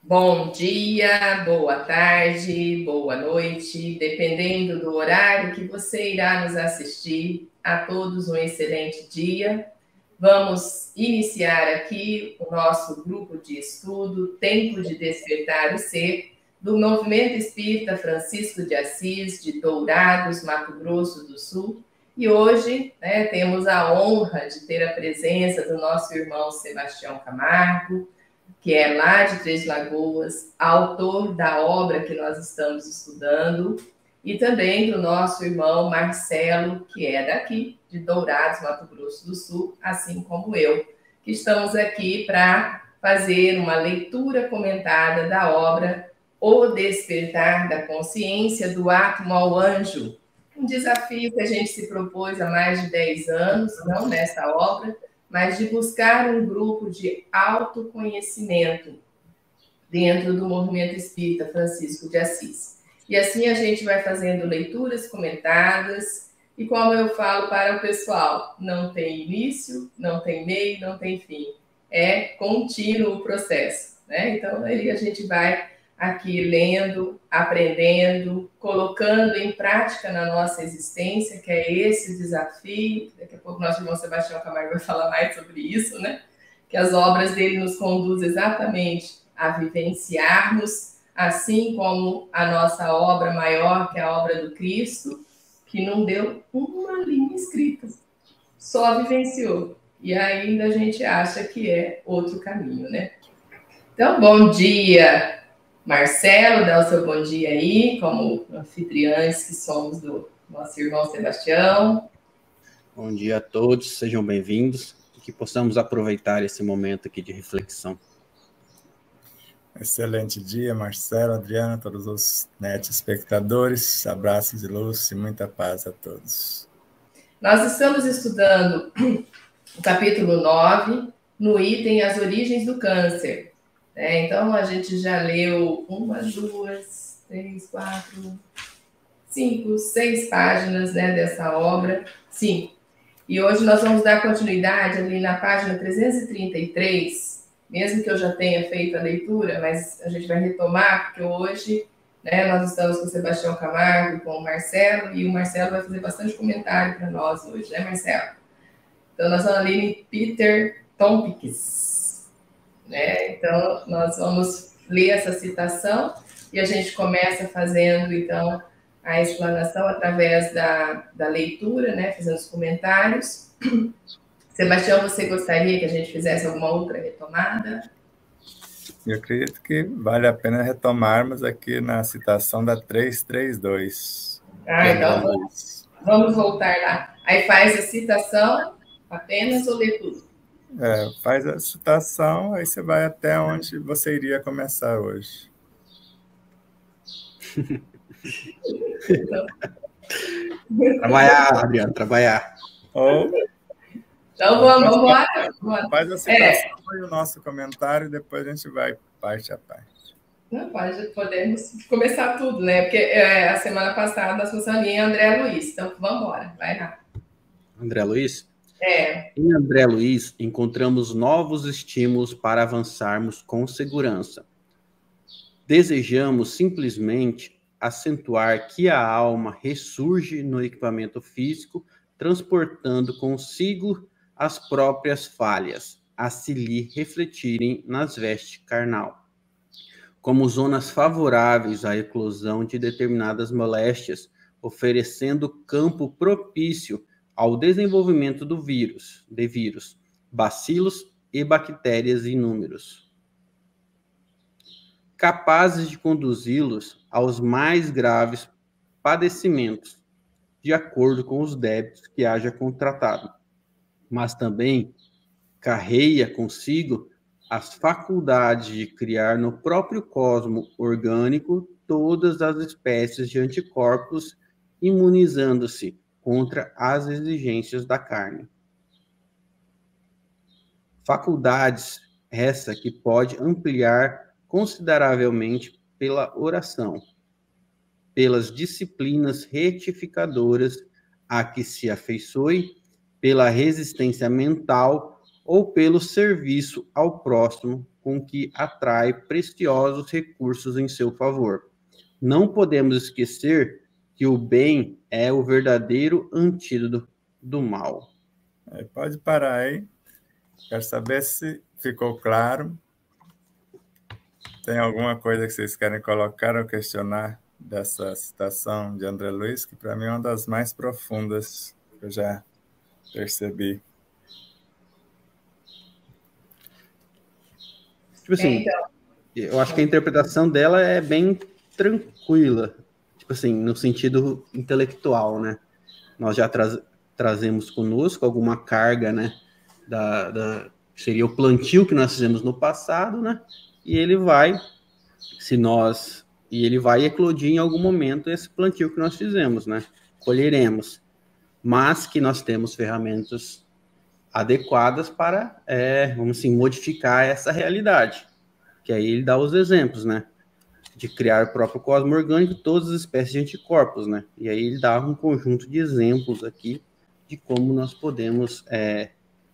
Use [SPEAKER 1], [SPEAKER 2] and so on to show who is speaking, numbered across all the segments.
[SPEAKER 1] Bom dia, boa tarde, boa noite, dependendo do horário que você irá nos assistir. A todos um excelente dia. Vamos iniciar aqui o nosso grupo de estudo, Tempo de Despertar o Ser, do Movimento Espírita Francisco de Assis, de Dourados, Mato Grosso do Sul. E hoje, temos a honra de ter a presença do nosso irmão Sebastião Camargo, que é lá de Três Lagoas, autor da obra que nós estamos estudando, e também do nosso irmão Marcelo, que é daqui, de Dourados, Mato Grosso do Sul, assim como eu, que estamos aqui para fazer uma leitura comentada da obra O Despertar da Consciência, do Átomo ao Anjo, um desafio que a gente se propôs há mais de 10 anos, não nessa obra, mas de buscar um grupo de autoconhecimento dentro do movimento espírita Francisco de Assis. E assim a gente vai fazendo leituras comentadas, e como eu falo para o pessoal, não tem início, não tem meio, não tem fim. É contínuo o processo, né? Então, aí a gente vai aqui lendo, aprendendo, colocando em prática na nossa existência, que é esse o desafio. Daqui a pouco nosso irmão Sebastião Camargo vai falar mais sobre isso, né? Que as obras dele nos conduzem exatamente a vivenciarmos, assim como a nossa obra maior, que é a obra do Cristo, que não deu uma linha escrita, só vivenciou. E ainda a gente acha que é outro caminho, né? Então, bom dia, Marcelo, dá o seu bom dia aí, como anfitriãs que somos do nosso irmão Sebastião.
[SPEAKER 2] Bom dia a todos, sejam bem-vindos e que possamos aproveitar esse momento aqui de reflexão.
[SPEAKER 3] Excelente dia, Marcelo, Adriana, todos os espectadores, abraços de luz e muita paz a todos.
[SPEAKER 1] Nós estamos estudando o capítulo 9, no item As Origens do Câncer. Então, a gente já leu 1, 2, 3, 4, 5, 6 páginas, né, dessa obra. Sim. E hoje nós vamos dar continuidade ali na página 333, mesmo que eu já tenha feito a leitura, mas a gente vai retomar, porque hoje, né, nós estamos com o Sebastião Camargo, com o Marcelo, e o Marcelo vai fazer bastante comentário para nós hoje, né, Marcelo? Então, nós vamos ali em Peter Tompkins, né? Então, nós vamos ler essa citação e a gente começa fazendo, então, a explanação através da leitura, né? Fazendo os comentários. Sebastião, você gostaria que a gente fizesse alguma outra retomada?
[SPEAKER 3] Eu acredito que vale a pena retomarmos aqui na citação da 332.
[SPEAKER 1] Então vamos voltar lá. Aí faz a citação apenas ou lê tudo?
[SPEAKER 3] Faz a citação, aí você vai até onde você iria começar hoje.
[SPEAKER 2] Trabalhar, Adriano, trabalhar.
[SPEAKER 1] Então vamos embora.
[SPEAKER 3] Faz a citação e o nosso comentário, depois a gente vai parte a parte.
[SPEAKER 1] Não, podemos começar tudo, né? Porque a semana passada nós começamos ali em André Luiz. Então vamos embora, vai lá.
[SPEAKER 2] André Luiz? Em André Luiz, encontramos novos estímulos para avançarmos com segurança. Desejamos simplesmente acentuar que a alma ressurge no equipamento físico, transportando consigo as próprias falhas, a se lhe refletirem nas vestes carnal, como zonas favoráveis à eclosão de determinadas moléstias, oferecendo campo propício ao desenvolvimento de vírus, bacilos e bactérias inúmeros, capazes de conduzi-los aos mais graves padecimentos, de acordo com os débitos que haja contratado, mas também carrega consigo as faculdades de criar no próprio cosmo orgânico todas as espécies de anticorpos, imunizando-se contra as exigências da carne. Faculdades essa que pode ampliar consideravelmente pela oração, pelas disciplinas retificadoras a que se afeiçoe, pela resistência mental ou pelo serviço ao próximo com que atrai preciosos recursos em seu favor. Não podemos esquecer que o bem é o verdadeiro antídoto do mal.
[SPEAKER 3] Pode parar aí. Quero saber se ficou claro. Tem alguma coisa que vocês querem colocar ou questionar dessa citação de André Luiz, que para mim é uma das mais profundas que eu já percebi.
[SPEAKER 2] Tipo assim, eu acho que a interpretação dela é bem tranquila, tipo assim, no sentido intelectual, né? Nós já trazemos conosco alguma carga, né? Seria o plantio que nós fizemos no passado, né? E ele vai, ele vai eclodir em algum momento esse plantio que nós fizemos, né? Colheremos, mas que nós temos ferramentas adequadas para, vamos assim, modificar essa realidade. Que aí ele dá os exemplos, né? De criar o próprio cosmo orgânico, todas as espécies de anticorpos, né? E aí ele dá um conjunto de exemplos aqui de como nós podemos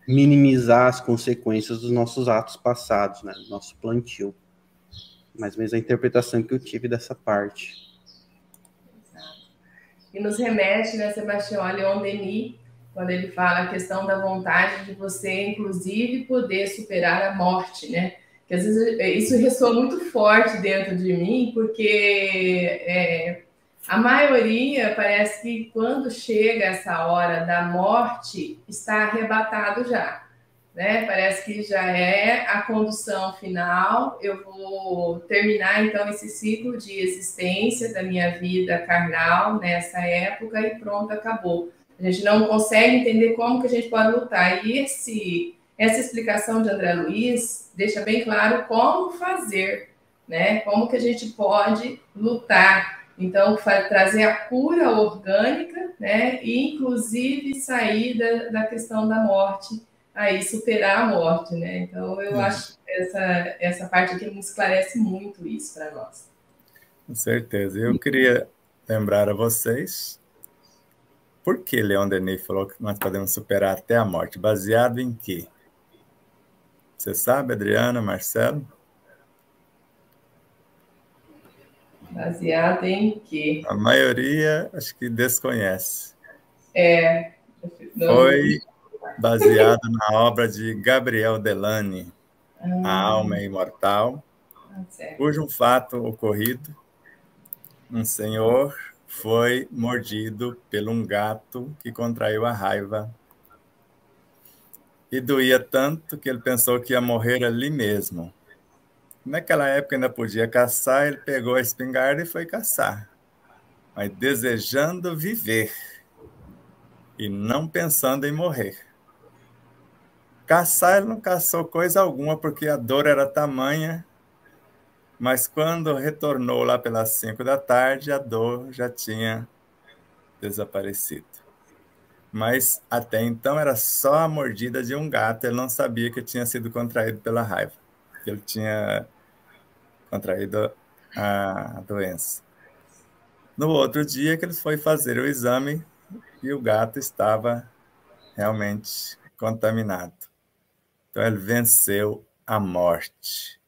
[SPEAKER 2] minimizar as consequências dos nossos atos passados, né? Do nosso plantio. Mais ou menos a interpretação que eu tive dessa parte.
[SPEAKER 1] E nos remete, né, Sebastião, a Leon Denis, quando ele fala a questão da vontade de você, inclusive, poder superar a morte, né? Que às vezes isso ressoa muito forte dentro de mim, porque a maioria parece que quando chega essa hora da morte, está arrebatado já, né? Parece que já é a condução final, eu vou terminar então esse ciclo de existência da minha vida carnal nessa época e pronto, acabou. A gente não consegue entender como que a gente pode lutar. E essa explicação de André Luiz deixa bem claro como fazer, né? Como que a gente pode lutar. Então, trazer a cura orgânica, né? E, inclusive, sair da questão da morte, aí superar a morte, né? Então, eu acho que essa parte aqui me esclarece muito isso para nós.
[SPEAKER 3] Com certeza. Eu queria lembrar a vocês por que Leon Denis falou que nós podemos superar até a morte. Baseado em quê? Você sabe, Adriana, Marcelo?
[SPEAKER 1] Baseado em quê?
[SPEAKER 3] A maioria, acho que desconhece.
[SPEAKER 1] Não.
[SPEAKER 3] Foi baseado na obra de Gabriel Delany, A Alma é Imortal, cujo fato ocorrido, um senhor foi mordido por um gato que contraiu a raiva e doía tanto que ele pensou que ia morrer ali mesmo. Naquela época ainda podia caçar, ele pegou a espingarda e foi caçar, mas desejando viver e não pensando em morrer. Caçar, ele não caçou coisa alguma, porque a dor era tamanha, mas quando retornou lá pelas 5 da tarde, a dor já tinha desaparecido. Mas até então era só a mordida de um gato, ele não sabia que tinha sido contraído pela raiva, que ele tinha contraído a doença. No outro dia que ele foi fazer o exame e o gato estava realmente contaminado. Então ele venceu a morte.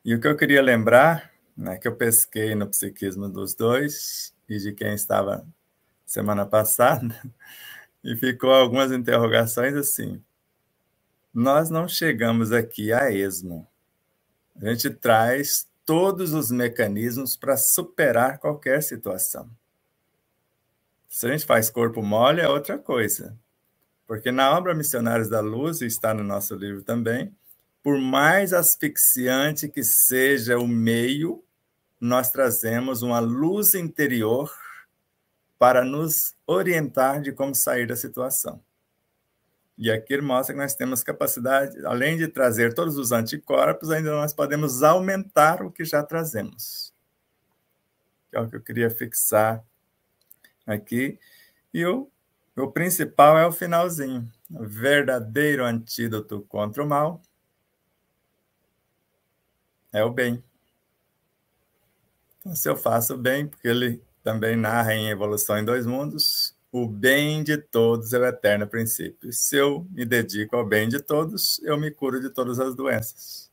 [SPEAKER 3] E o que eu queria lembrar, né, que eu pesquei no psiquismo dos dois e de quem estava semana passada, e ficou algumas interrogações assim. Nós não chegamos aqui a esmo. A gente traz todos os mecanismos para superar qualquer situação. Se a gente faz corpo mole, é outra coisa. Porque na obra Missionários da Luz, e está no nosso livro também, por mais asfixiante que seja o meio, nós trazemos uma luz interior para nos orientar de como sair da situação. E aqui ele mostra que nós temos capacidade, além de trazer todos os anticorpos, ainda nós podemos aumentar o que já trazemos. Que é o que eu queria fixar aqui. E o principal é o finalzinho. O verdadeiro antídoto contra o mal é o bem. Então, se eu faço o bem, porque ele também narra em Evolução em Dois Mundos, o bem de todos é o eterno princípio. Se eu me dedico ao bem de todos, eu me curo de todas as doenças.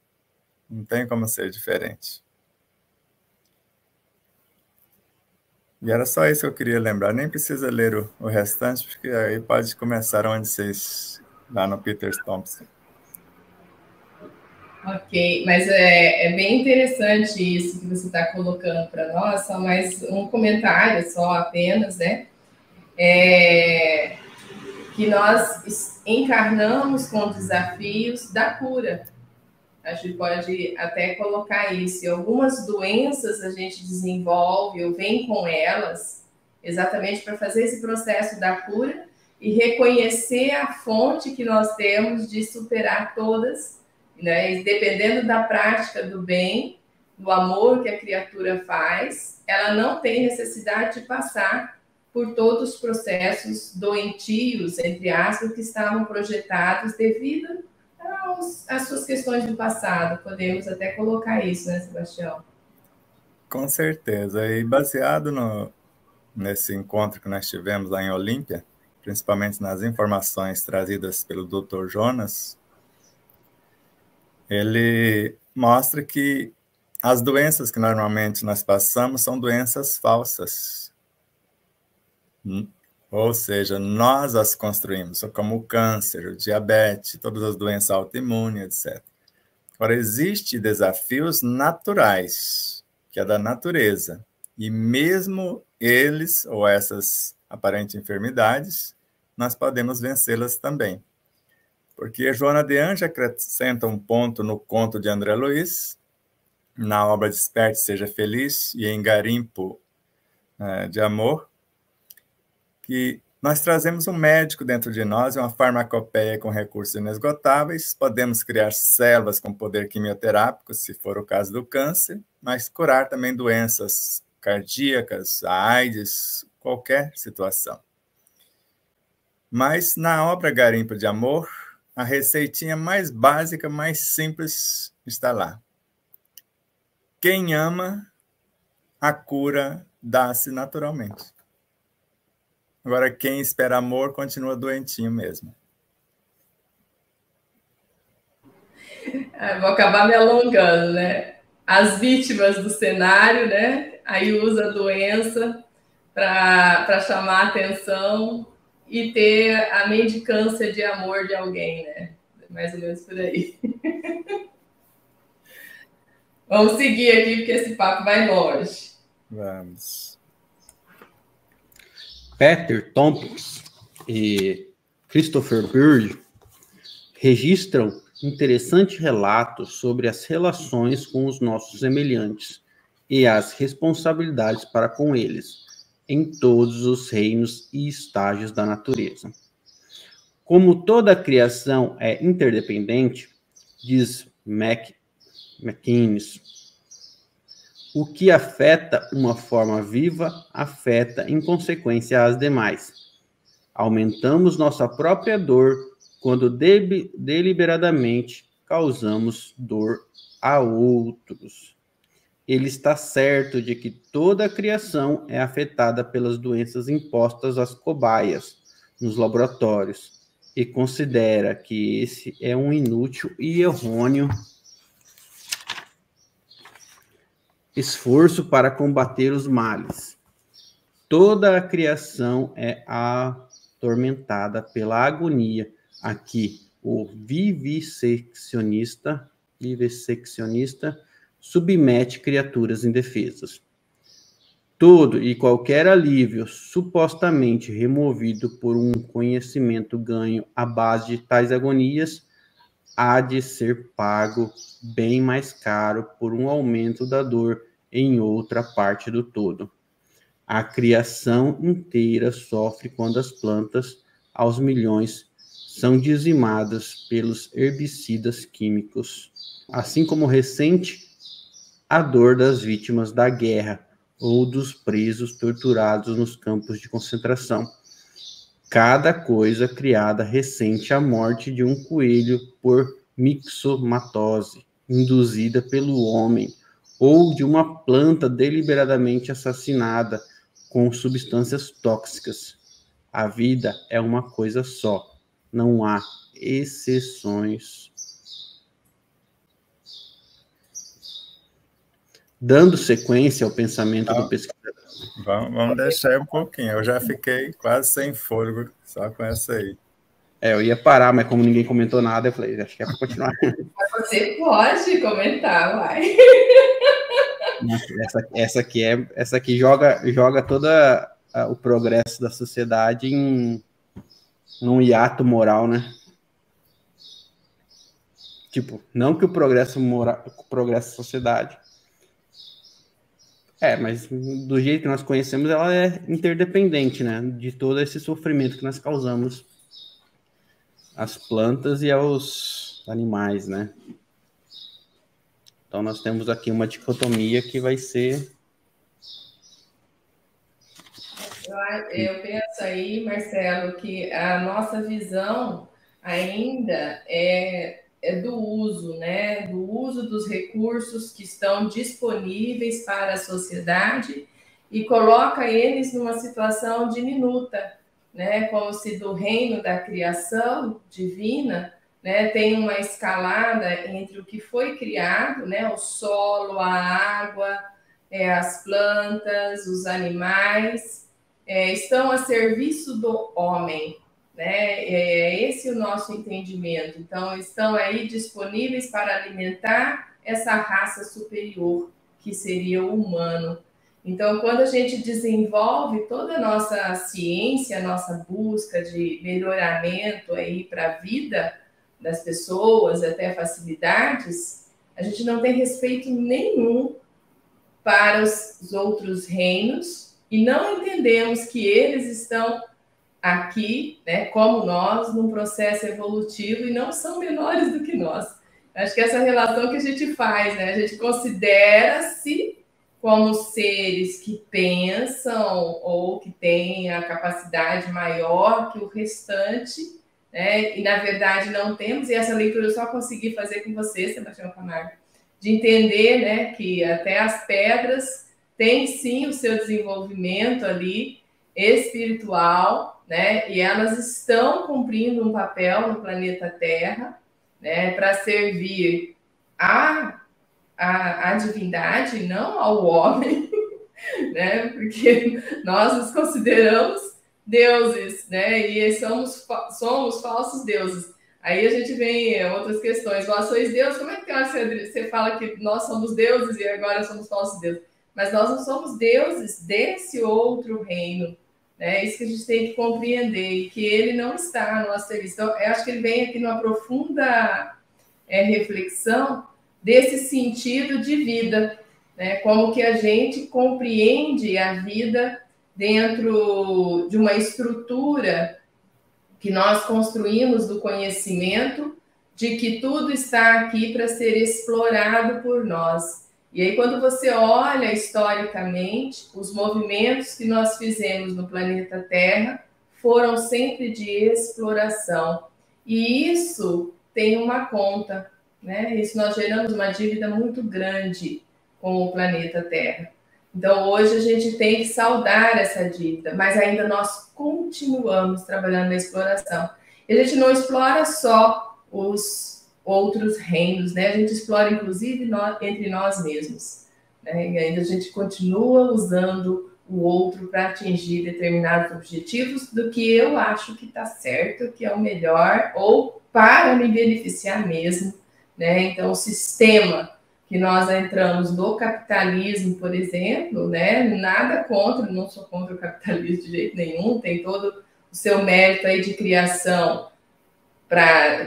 [SPEAKER 3] Não tem como ser diferente. E era só isso que eu queria lembrar. Nem precisa ler o restante, porque aí pode começar onde vocês, lá no Peter Thompson.
[SPEAKER 1] Ok, mas é bem interessante isso que você está colocando para nós, só mais um comentário só apenas, né? Que nós encarnamos com desafios da cura. A gente pode até colocar isso. E algumas doenças a gente desenvolve ou vem com elas exatamente para fazer esse processo da cura e reconhecer a fonte que nós temos de superar todas, né? E dependendo da prática do bem, do amor que a criatura faz, ela não tem necessidade de passar por todos os processos doentios, entre aspas, que estavam projetados devido às suas questões do passado. Podemos até colocar isso, né, Sebastião?
[SPEAKER 3] Com certeza. E baseado nesse encontro que nós tivemos lá em Olímpia, principalmente nas informações trazidas pelo Dr. Jonas, ele mostra que as doenças que normalmente nós passamos são doenças falsas. Ou seja, nós as construímos, como o câncer, o diabetes, todas as doenças autoimunes, etc. Agora, existem desafios naturais, que é da natureza. E mesmo eles, ou essas aparentes enfermidades, nós podemos vencê-las também. Porque Joana de Anjos acrescenta um ponto no conto de André Luiz, na obra Desperte, Seja Feliz, e em Garimpo de Amor, que nós trazemos um médico dentro de nós, uma farmacopeia com recursos inesgotáveis, podemos criar células com poder quimioterápico, se for o caso do câncer, mas curar também doenças cardíacas, a AIDS, qualquer situação. Mas na obra Garimpo de Amor, a receitinha mais básica, mais simples está lá. Quem ama, a cura dá-se naturalmente. Agora, quem espera amor continua doentinho mesmo.
[SPEAKER 1] Vou acabar me alongando, né? As vítimas do cenário, né? Aí usa a doença para chamar a atenção e ter a mendicância de amor de alguém, né? Mais ou menos por aí. Vamos seguir aqui, porque esse papo vai longe.
[SPEAKER 3] Vamos.
[SPEAKER 2] Peter Thompson e Christopher Bird registram interessante relato sobre as relações com os nossos semelhantes e as responsabilidades para com eles, em todos os reinos e estágios da natureza. Como toda a criação é interdependente, diz McInnes, o que afeta uma forma viva, afeta em consequência as demais. Aumentamos nossa própria dor quando deliberadamente causamos dor a outros. Ele está certo de que toda a criação é afetada pelas doenças impostas às cobaias nos laboratórios e considera que esse é um inútil e errôneo esforço para combater os males. Toda a criação é atormentada pela agonia a que o vivisseccionista submete criaturas indefesas. Todo e qualquer alívio supostamente removido por um conhecimento ganho à base de tais agonias há de ser pago bem mais caro por um aumento da dor em outra parte do todo. A criação inteira sofre quando as plantas, aos milhões, são dizimadas pelos herbicidas químicos, assim como ressente a dor das vítimas da guerra ou dos presos torturados nos campos de concentração. Cada coisa criada ressente a morte de um coelho por mixomatose, induzida pelo homem, ou de uma planta deliberadamente assassinada com substâncias tóxicas. A vida é uma coisa só. Não há exceções. Dando sequência ao pensamento do pesquisador.
[SPEAKER 3] Vamos deixar aí um pouquinho. Eu já fiquei quase sem fôlego só com essa aí.
[SPEAKER 2] Eu ia parar, mas como ninguém comentou nada, eu falei, acho que é para continuar.
[SPEAKER 1] Você pode comentar, vai.
[SPEAKER 2] Essa aqui joga todo o progresso da sociedade num hiato moral, né? Tipo, não que o progresso da sociedade. Mas do jeito que nós conhecemos, ela é interdependente, né? De todo esse sofrimento que nós causamos às plantas e aos animais, né? Então, nós temos aqui uma dicotomia que vai ser...
[SPEAKER 1] Eu penso aí, Marcelo, que a nossa visão ainda é do uso, né? Do uso dos recursos que estão disponíveis para a sociedade e coloca eles numa situação diminuta, né? Como se do reino da criação divina, né, tem uma escalada entre o que foi criado, né? O solo, a água, as plantas, os animais, estão a serviço do homem, né? É esse o nosso entendimento. Então, estão aí disponíveis para alimentar essa raça superior, que seria o humano. Então, quando a gente desenvolve toda a nossa ciência, a nossa busca de melhoramento aí para a vida das pessoas, até facilidades, a gente não tem respeito nenhum para os outros reinos e não entendemos que eles estão aqui, né, como nós, num processo evolutivo e não são menores do que nós. Acho que essa relação que a gente faz, né, a gente considera-se como seres que pensam ou que têm a capacidade maior que o restante, né, e na verdade não temos, e essa leitura eu só consegui fazer com você, Sebastião Camargo, de entender, né, que até as pedras têm sim o seu desenvolvimento ali espiritual, né, e elas estão cumprindo um papel no planeta Terra, né, para servir a divindade, não ao homem, né, porque nós nos consideramos deuses, né, e somos falsos deuses. Aí a gente vem outras questões. Vós sois Deus, como é que você fala que nós somos deuses e agora somos falsos deuses? Mas nós não somos deuses desse outro reino. É isso que a gente tem que compreender, e que ele não está no nosso serviço. Então, eu acho que ele vem aqui numa profunda reflexão desse sentido de vida, né? Como que a gente compreende a vida dentro de uma estrutura que nós construímos do conhecimento de que tudo está aqui para ser explorado por nós. E aí, quando você olha historicamente, os movimentos que nós fizemos no planeta Terra foram sempre de exploração. E isso tem uma conta, né? Isso nós geramos uma dívida muito grande com o planeta Terra. Então, hoje a gente tem que saldar essa dívida, mas ainda nós continuamos trabalhando na exploração. E a gente não explora só os outros reinos, né? A gente explora, inclusive, entre nós mesmos, né? E ainda a gente continua usando o outro para atingir determinados objetivos do que eu acho que está certo, que é o melhor, ou para me beneficiar mesmo, né? Então, o sistema que nós entramos no capitalismo, por exemplo, né? Nada contra, não sou contra o capitalismo de jeito nenhum, tem todo o seu mérito aí de criação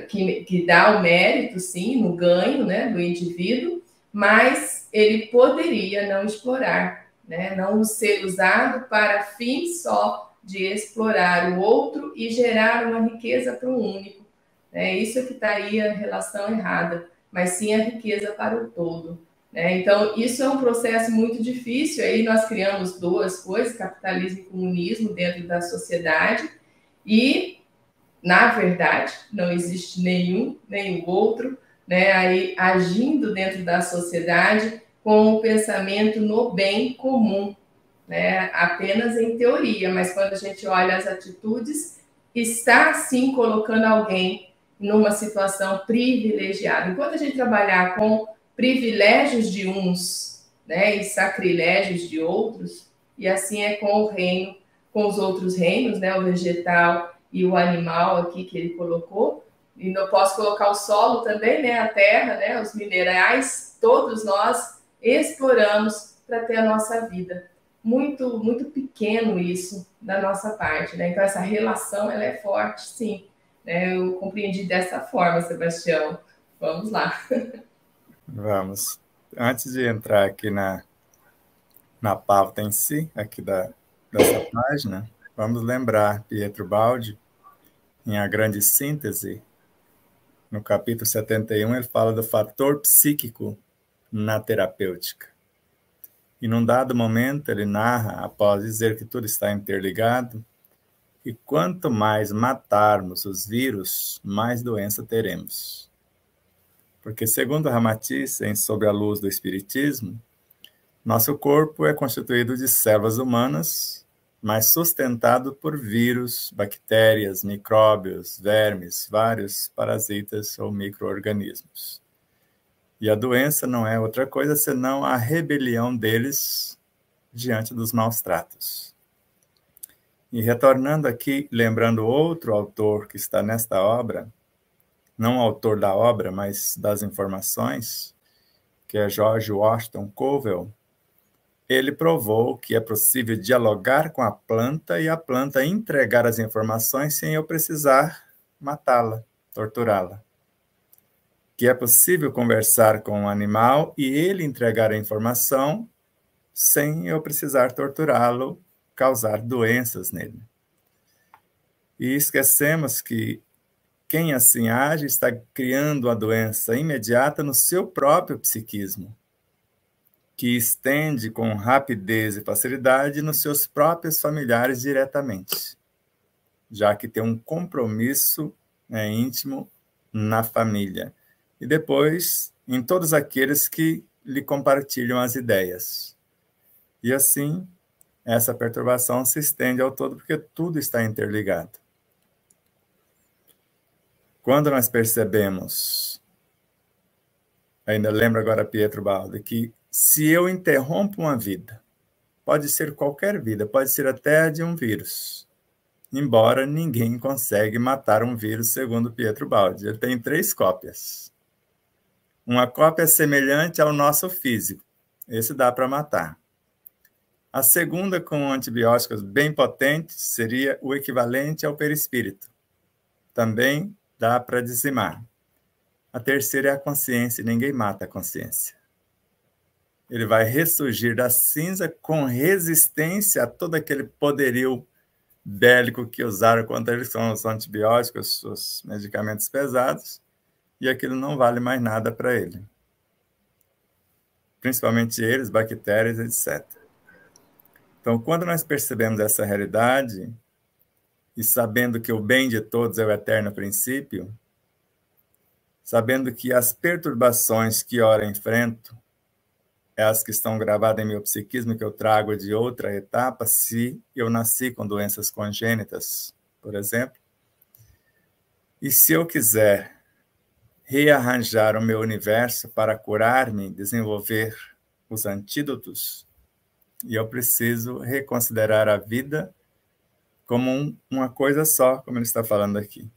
[SPEAKER 1] que dá o mérito, sim, no ganho, né, do indivíduo, mas ele poderia não explorar, né? Não ser usado para fins só de explorar o outro e gerar uma riqueza para o único. Isso é que está aí a relação errada, mas sim a riqueza para o todo, né? Então, isso é um processo muito difícil. Aí nós criamos duas coisas, capitalismo e comunismo, dentro da sociedade, e, na verdade, não existe nenhum, nem o outro, né? Aí agindo dentro da sociedade com o pensamento no bem comum, né? Apenas em teoria, mas quando a gente olha as atitudes, está sim colocando alguém numa situação privilegiada. Enquanto a gente trabalhar com privilégios de uns, né, e sacrilégios de outros, e assim é com o reino, com os outros reinos, né, o vegetal e o animal aqui que ele colocou. E não posso colocar o solo também, né, a terra, né, os minerais, todos nós exploramos para ter a nossa vida. Muito, muito pequeno isso da nossa parte, né? Então essa relação ela é forte, sim. Né? Eu compreendi dessa forma, Sebastião. Vamos lá.
[SPEAKER 3] Vamos. Antes de entrar aqui na pauta em si, aqui dessa página, vamos lembrar Pietro Baldi, em A Grande Síntese, no capítulo 71, ele fala do fator psíquico na terapêutica. E num dado momento ele narra, após dizer que tudo está interligado, que quanto mais matarmos os vírus, mais doença teremos. Porque, segundo Ramatiz, em Sobre a Luz do Espiritismo, nosso corpo é constituído de células humanas, mas sustentado por vírus, bactérias, micróbios, vermes, vários parasitas ou micro-organismos. E a doença não é outra coisa senão a rebelião deles diante dos maus tratos. E retornando aqui, lembrando outro autor que está nesta obra, não o autor da obra, mas das informações, que é George Washington Covell, ele provou que é possível dialogar com a planta e a planta entregar as informações sem eu precisar matá-la, torturá-la. Que é possível conversar com o animal e ele entregar a informação sem eu precisar torturá-lo, causar doenças nele. E esquecemos que quem assim age está criando a doença imediata no seu próprio psiquismo, que estende com rapidez e facilidade nos seus próprios familiares diretamente, já que tem um compromisso íntimo na família. E depois, em todos aqueles que lhe compartilham as ideias. E assim, essa perturbação se estende ao todo, porque tudo está interligado. Quando nós percebemos, ainda lembro agora Pietro Baldi, que se eu interrompo uma vida, pode ser qualquer vida, pode ser até de um vírus, embora ninguém consegue matar um vírus, segundo Pietro Baldi. Ele tem 3 cópias. Uma cópia semelhante ao nosso físico, esse dá para matar. A segunda, com antibióticos bem potentes, seria o equivalente ao perispírito. Também dá para dizimar. A terceira é a consciência, e ninguém mata a consciência. Ele vai ressurgir da cinza com resistência a todo aquele poderio bélico que usaram contra eles, são os antibióticos, os medicamentos pesados, e aquilo não vale mais nada para ele. Principalmente eles, bactérias, etc. Então, quando nós percebemos essa realidade, e sabendo que o bem de todos é o eterno princípio, sabendo que as perturbações que ora enfrento, é as que estão gravadas em meu psiquismo, que eu trago de outra etapa, se eu nasci com doenças congênitas, por exemplo. E se eu quiser rearranjar o meu universo para curar-me, desenvolver os antídotos, e eu preciso reconsiderar a vida como uma coisa só, como ele está falando aqui.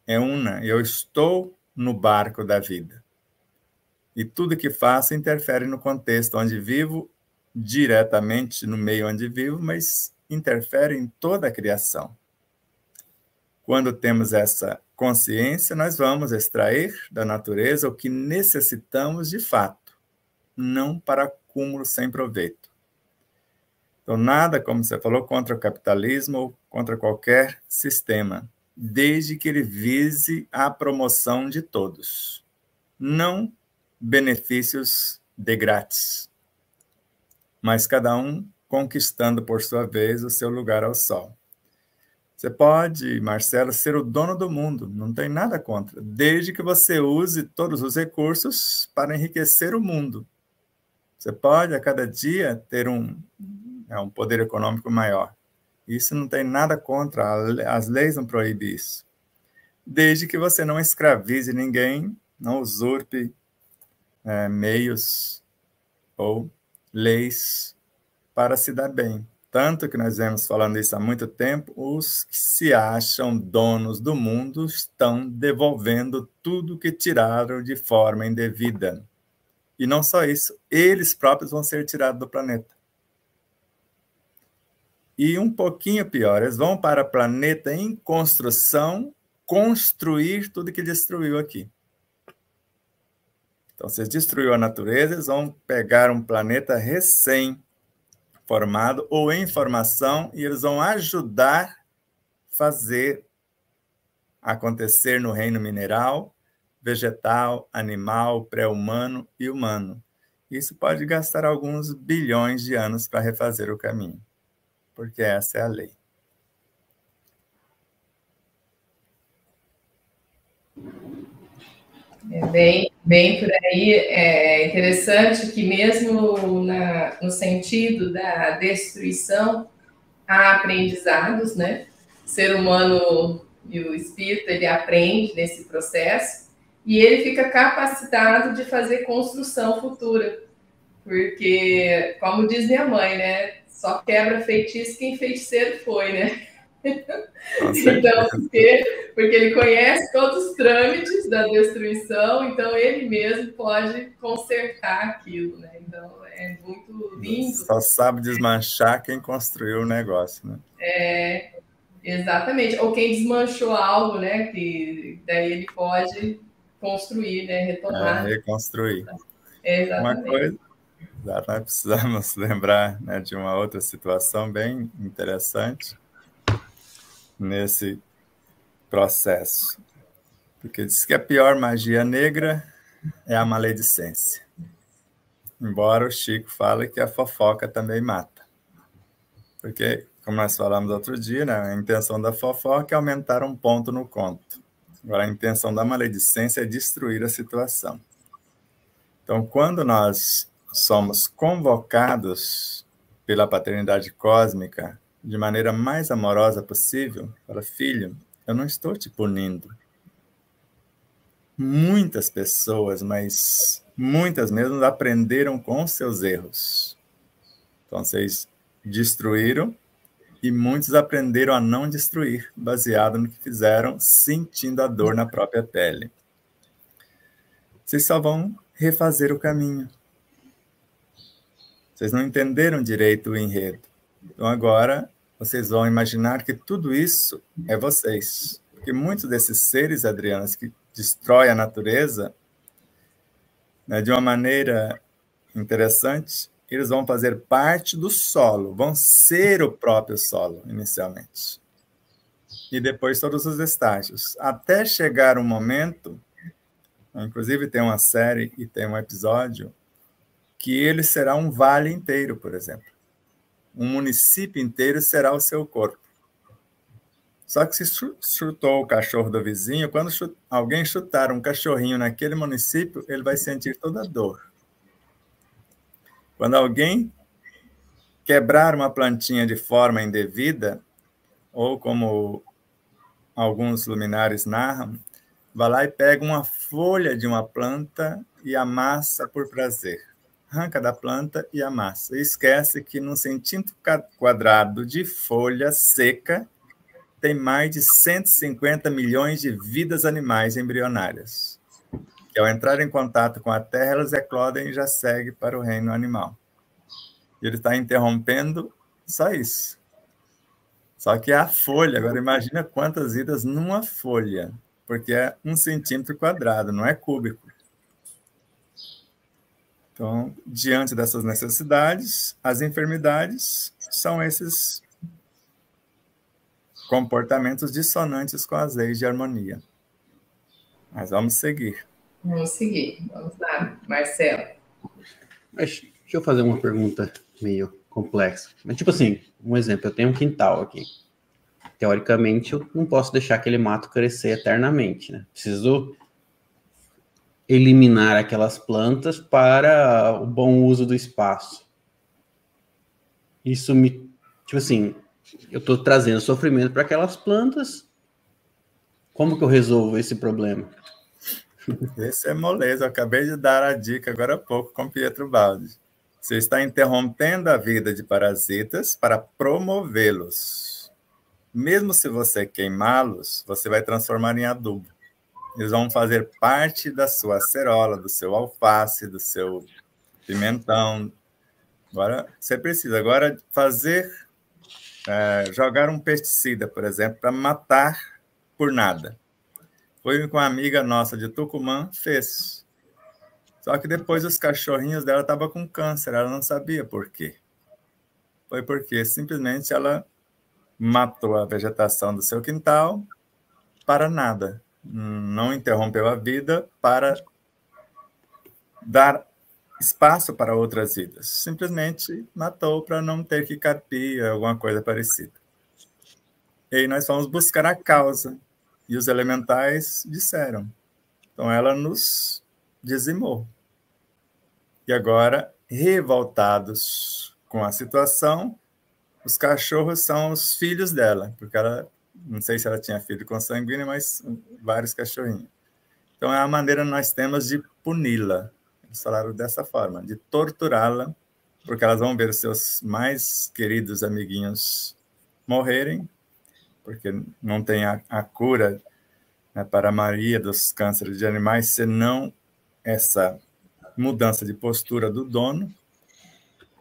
[SPEAKER 3] É una, eu estou no barco da vida. E tudo que faço interfere no contexto onde vivo, diretamente no meio onde vivo, mas interfere em toda a criação. Quando temos essa consciência, nós vamos extrair da natureza o que necessitamos de fato, não para acúmulo sem proveito. Então, nada, como você falou, contra o capitalismo ou contra qualquer sistema, desde que ele vise a promoção de todos, não benefícios de grátis, mas cada um conquistando, por sua vez, o seu lugar ao sol. Você pode, Marcelo, ser o dono do mundo, não tem nada contra, desde que você use todos os recursos para enriquecer o mundo. Você pode, a cada dia, ter é um poder econômico maior. Isso não tem nada contra, as leis não proíbem isso. Desde que você não escravize ninguém, não usurpe meios ou leis para se dar bem. Tanto que nós vemos falando isso há muito tempo, os que se acham donos do mundo estão devolvendo tudo que tiraram de forma indevida. E não só isso, eles próprios vão ser tirados do planeta. E um pouquinho pior, eles vão para o planeta em construção, construir tudo que destruiu aqui. Então, se destruiu a natureza, eles vão pegar um planeta recém-formado ou em formação e eles vão ajudar a fazer acontecer no reino mineral, vegetal, animal, pré-humano e humano. Isso pode gastar alguns bilhões de anos para refazer o caminho, porque essa é a lei.
[SPEAKER 1] Bem por aí. É interessante que mesmo no sentido da destruição, há aprendizados, né? O ser humano e o espírito, ele aprende nesse processo e ele fica capacitado de fazer construção futura. Porque, como diz minha mãe, né? Só quebra feitiço quem feiticeiro foi, né? Então, porque ele conhece todos os trâmites da destruição, então ele mesmo pode consertar aquilo, né? Então, é muito lindo.
[SPEAKER 3] Só sabe desmanchar quem construiu o negócio, né?
[SPEAKER 1] Exatamente. Ou quem desmanchou algo, né? Que daí ele pode construir, né? Retomar.
[SPEAKER 3] Reconstruir.
[SPEAKER 1] Exatamente.
[SPEAKER 3] Uma coisa, nós precisamos lembrar, né, de uma outra situação bem interessante nesse processo. Porque diz que a pior magia negra é a maledicência. Embora o Chico fale que a fofoca também mata. Porque, como nós falamos outro dia, né, a intenção da fofoca é aumentar um ponto no conto. Agora, a intenção da maledicência é destruir a situação. Então, quando nós somos convocados pela paternidade cósmica de maneira mais amorosa possível, fala, filho, eu não estou te punindo. Muitas pessoas, mas muitas mesmo, aprenderam com seus erros. Então, vocês destruíram e muitos aprenderam a não destruir, baseado no que fizeram, sentindo a dor na própria pele. Vocês só vão refazer o caminho. Vocês não entenderam direito o enredo. Então, agora, vocês vão imaginar que tudo isso é vocês. Porque muitos desses seres, Adrianas, que destroem a natureza, né, de uma maneira interessante, eles vão fazer parte do solo, vão ser o próprio solo, inicialmente. E depois todos os estágios. Até chegar um momento, inclusive tem uma série e tem um episódio, que ele será um vale inteiro, por exemplo. Um município inteiro será o seu corpo. Só que se chutou o cachorro do vizinho, quando alguém chutar um cachorrinho naquele município, ele vai sentir toda a dor. Quando alguém quebrar uma plantinha de forma indevida, ou como alguns luminares narram, vai lá e pega uma folha de uma planta e amassa por prazer. Arranca da planta e amassa. E esquece que num centímetro quadrado de folha seca tem mais de 150 milhões de vidas animais embrionárias. Que ao entrar em contato com a Terra, elas eclodem e já seguem para o reino animal. E ele está interrompendo só isso. Só que é a folha. Agora imagina quantas vidas numa folha, porque é 1 centímetro quadrado, não é cúbico. Então, diante dessas necessidades, as enfermidades são esses comportamentos dissonantes com as leis de harmonia. Mas vamos seguir.
[SPEAKER 1] Vamos seguir. Vamos lá, Marcelo.
[SPEAKER 2] Mas deixa eu fazer uma pergunta meio complexa. Mas, tipo assim, um exemplo, eu tenho um quintal aqui. Teoricamente, eu não posso deixar aquele mato crescer eternamente, né? Preciso eliminar aquelas plantas para o bom uso do espaço. Isso me, tipo assim, eu estou trazendo sofrimento para aquelas plantas. Como que eu resolvo esse problema?
[SPEAKER 3] Esse é moleza. Eu acabei de dar a dica agora há pouco com Pietro Baldi. Você está interrompendo a vida de parasitas para promovê-los. Mesmo se você queimá-los, você vai transformar em adubo. Eles vão fazer parte da sua acerola, do seu alface, do seu pimentão. Agora, você precisa agora jogar um pesticida, por exemplo, para matar por nada. Foi o que uma amiga nossa de Tucumã fez. Só que depois os cachorrinhos dela estavam com câncer, ela não sabia por quê. Foi porque simplesmente ela matou a vegetação do seu quintal para nada. Não interrompeu a vida para dar espaço para outras vidas. Simplesmente matou para não ter que carpir, alguma coisa parecida. E aí nós fomos buscar a causa. E os elementais disseram. Então ela nos dizimou. E agora, revoltados com a situação, os cachorros são os filhos dela, porque ela, não sei se ela tinha filho consanguíneo, mas vários cachorrinhos. Então é a maneira que nós temos de puni-la. Eles falaram dessa forma, de torturá-la, porque elas vão ver os seus mais queridos amiguinhos morrerem, porque não tem a cura, né, para a maioria dos cânceres de animais, senão essa mudança de postura do dono,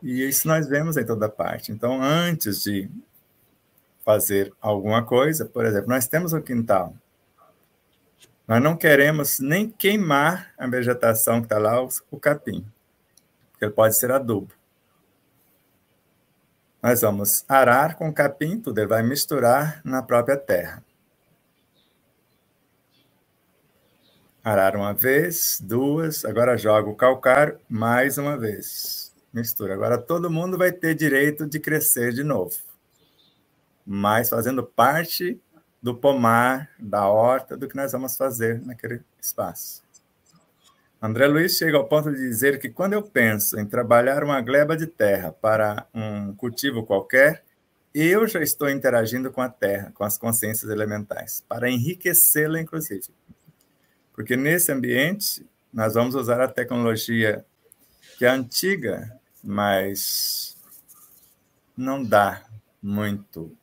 [SPEAKER 3] e isso nós vemos em toda parte. Então, antes de fazer alguma coisa, por exemplo, nós temos o quintal. Nós não queremos nem queimar a vegetação que está lá, o capim, porque ele pode ser adubo. Nós vamos arar com capim, tudo, ele vai misturar na própria terra. Arar uma vez, duas, agora joga o calcário mais uma vez. Mistura. Agora todo mundo vai ter direito de crescer de novo, mas fazendo parte do pomar, da horta, do que nós vamos fazer naquele espaço. André Luiz chega ao ponto de dizer que quando eu penso em trabalhar uma gleba de terra para um cultivo qualquer, eu já estou interagindo com a terra, com as consciências elementais, para enriquecê-la, inclusive. Porque nesse ambiente, nós vamos usar a tecnologia que é antiga, mas não dá muito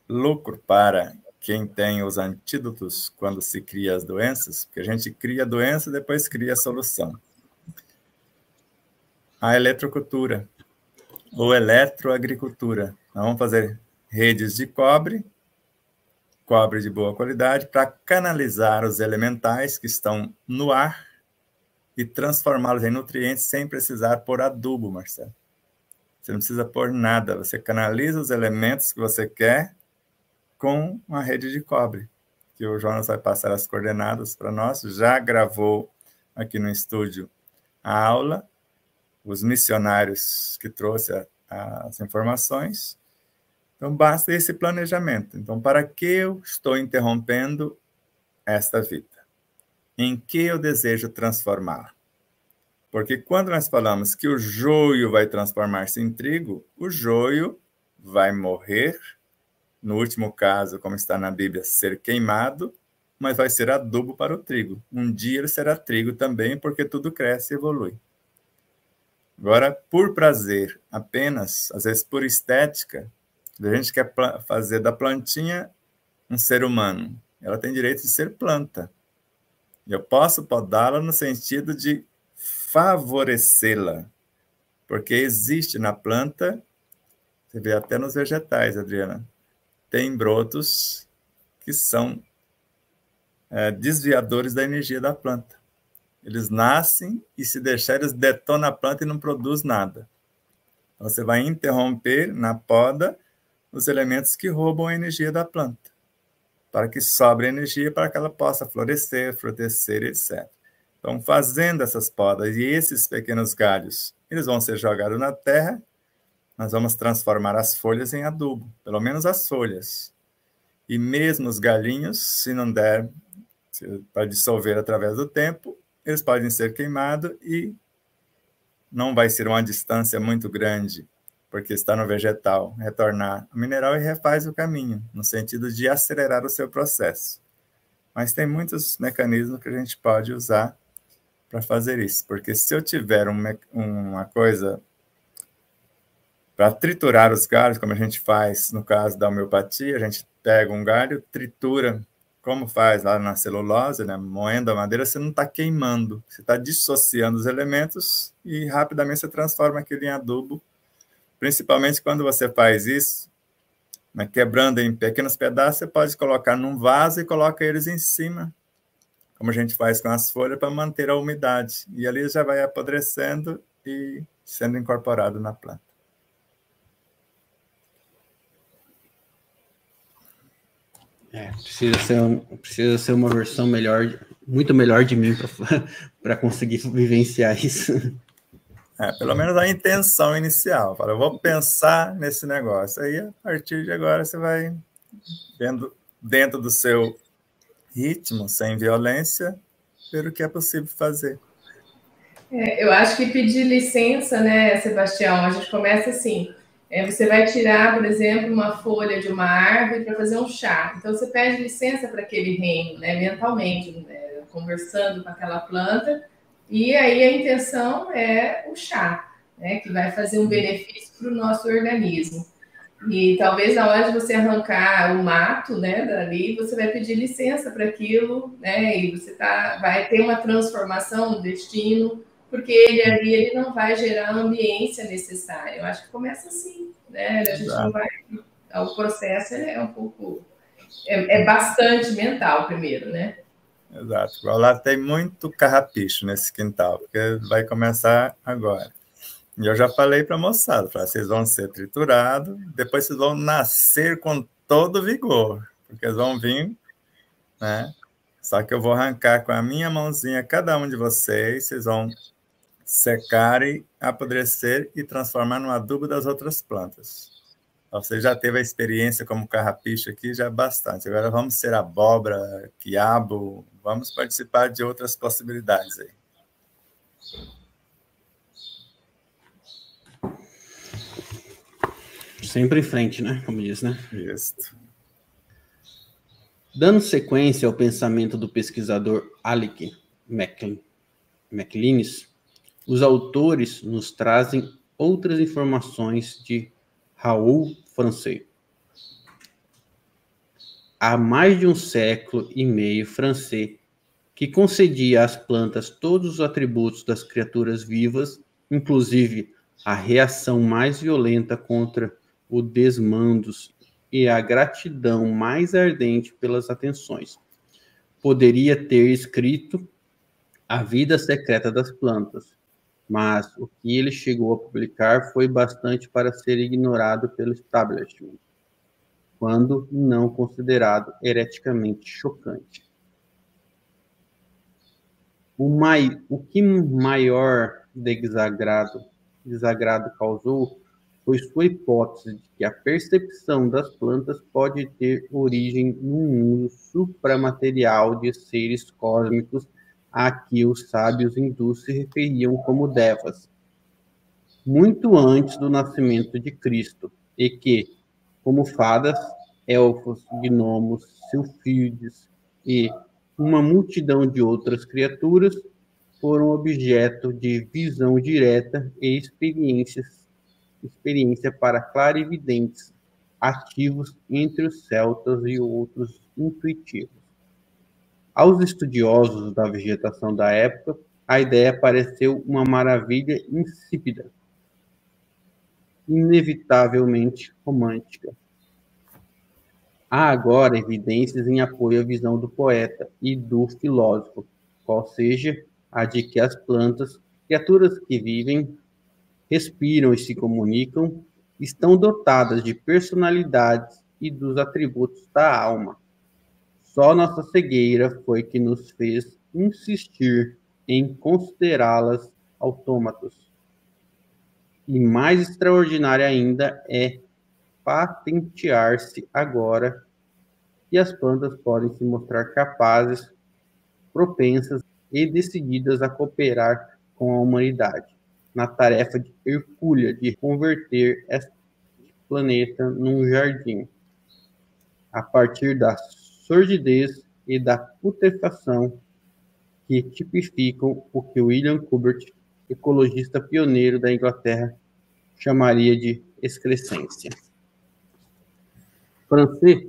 [SPEAKER 3] lucro para quem tem os antídotos quando se cria as doenças, porque a gente cria a doença e depois cria a solução. A eletrocultura, ou eletroagricultura. Nós vamos fazer redes de cobre de boa qualidade, para canalizar os elementais que estão no ar e transformá-los em nutrientes sem precisar pôr adubo, Marcelo. Você não precisa pôr nada, você canaliza os elementos que você quer com uma rede de cobre, que o Jonas vai passar as coordenadas para nós, já gravou aqui no estúdio a aula, os missionários que trouxe as informações. Então, basta esse planejamento. Então, para que eu estou interrompendo esta vida? Em que eu desejo transformar? Porque quando nós falamos que o joio vai transformar-se em trigo, o joio vai morrer, no último caso, como está na Bíblia, ser queimado, mas vai ser adubo para o trigo. Um dia ele será trigo também, porque tudo cresce e evolui. Agora, por prazer, apenas, às vezes por estética, a gente quer fazer da plantinha um ser humano. Ela tem direito de ser planta. Eu posso podá-la no sentido de favorecê-la, porque existe na planta, você vê até nos vegetais, Adriana, tem brotos que são desviadores da energia da planta. Eles nascem e, se deixar, eles detonam a planta e não produz nada. Então, você vai interromper na poda os elementos que roubam a energia da planta, para que sobre energia para que ela possa florescer, frutecer, etc. Então, fazendo essas podas e esses pequenos galhos, eles vão ser jogados na terra, nós vamos transformar as folhas em adubo, pelo menos as folhas. E mesmo os galhinhos, se não der para dissolver através do tempo, eles podem ser queimados e não vai ser uma distância muito grande porque está no vegetal, retornar ao mineral e refaz o caminho, no sentido de acelerar o seu processo. Mas tem muitos mecanismos que a gente pode usar para fazer isso, porque se eu tiver uma coisa para triturar os galhos, como a gente faz no caso da homeopatia, a gente pega um galho, tritura, como faz lá na celulose, né? Moendo a madeira, você não está queimando, você está dissociando os elementos e rapidamente você transforma aquilo em adubo, principalmente quando você faz isso, né? Quebrando em pequenos pedaços, você pode colocar num vaso e coloca eles em cima, como a gente faz com as folhas, para manter a umidade. E ali já vai apodrecendo e sendo incorporado na planta.
[SPEAKER 2] Precisa ser uma versão melhor, muito melhor de mim para conseguir vivenciar isso.
[SPEAKER 3] Pelo menos a intenção inicial. Fala, eu vou pensar nesse negócio. Aí, a partir de agora, você vai vendo dentro do seu ritmo, sem violência, ver o que é possível fazer.
[SPEAKER 1] Eu acho que pedir licença, né, Sebastião? A gente começa assim. Você vai tirar, por exemplo, uma folha de uma árvore para fazer um chá. Então, você pede licença para aquele reino, né, mentalmente, né, conversando com aquela planta. E aí a intenção é o chá, né, que vai fazer um benefício para o nosso organismo. E talvez na hora de você arrancar o mato, né, dali, você vai pedir licença para aquilo, né, e você vai ter uma transformação no destino, porque ele ali ele não vai gerar a ambiência necessária. Eu acho que começa assim, né? A gente não vai. O processo é um pouco. É bastante mental primeiro, né?
[SPEAKER 3] Exato. Igual lá tem muito carrapicho nesse quintal, porque vai começar agora. E eu já falei para a moçada, vocês vão ser triturados, depois vocês vão nascer com todo vigor, porque eles vão vir, né? Só que eu vou arrancar com a minha mãozinha cada um de vocês, vocês vão secar e apodrecer e transformar no adubo das outras plantas. Você já teve a experiência como carrapicho aqui, já é bastante. Agora vamos ser abóbora, quiabo, vamos participar de outras possibilidades aí.
[SPEAKER 2] Sempre em frente, né? Como diz, né?
[SPEAKER 3] Isso.
[SPEAKER 2] Dando sequência ao pensamento do pesquisador Alec McInnes, os autores nos trazem outras informações de Raoul Francais. Há mais de um século e meio, Francais, que concedia às plantas todos os atributos das criaturas vivas, inclusive a reação mais violenta contra o desmandos e a gratidão mais ardente pelas atenções. Poderia ter escrito A Vida Secreta das Plantas, mas o que ele chegou a publicar foi bastante para ser ignorado pelo establishment, quando não considerado hereticamente chocante. O que maior desagrado causou foi sua hipótese de que a percepção das plantas pode ter origem num mundo supramaterial de seres cósmicos a que os sábios hindus se referiam como devas, muito antes do nascimento de Cristo, e que, como fadas, elfos, gnomos, silfídeos e uma multidão de outras criaturas foram objeto de visão direta e experiência para clarividentes ativos entre os celtas e outros intuitivos. Aos estudiosos da vegetação da época, a ideia pareceu uma maravilha insípida, inevitavelmente romântica. Há agora evidências em apoio à visão do poeta e do filósofo, qual seja a de que as plantas, criaturas que vivem, respiram e se comunicam, estão dotadas de personalidades e dos atributos da alma. Só nossa cegueira foi que nos fez insistir em considerá-las autômatos. E mais extraordinário ainda é patentear-se agora que as plantas podem se mostrar capazes, propensas e decididas a cooperar com a humanidade. na tarefa de hercúlea de converter este planeta num jardim, a partir da sordidez e da putrefação que tipificam o que William Cuthbert, ecologista pioneiro da Inglaterra, chamaria de excrescência. Francês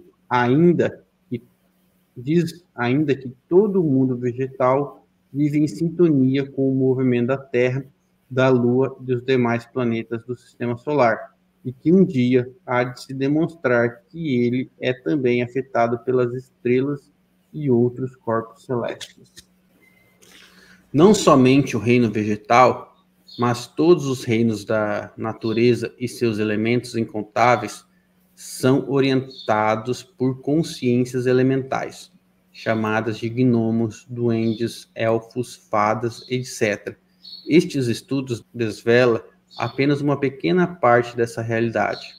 [SPEAKER 2] diz ainda que todo o mundo vegetal vive em sintonia com o movimento da Terra, da Lua e dos demais planetas do Sistema Solar, e que um dia há de se demonstrar que ele é também afetado pelas estrelas e outros corpos celestes. Não somente o reino vegetal, mas todos os reinos da natureza e seus elementos incontáveis são orientados por consciências elementais, chamadas de gnomos, duendes, elfos, fadas, etc. Estes estudos desvelam apenas uma pequena parte dessa realidade.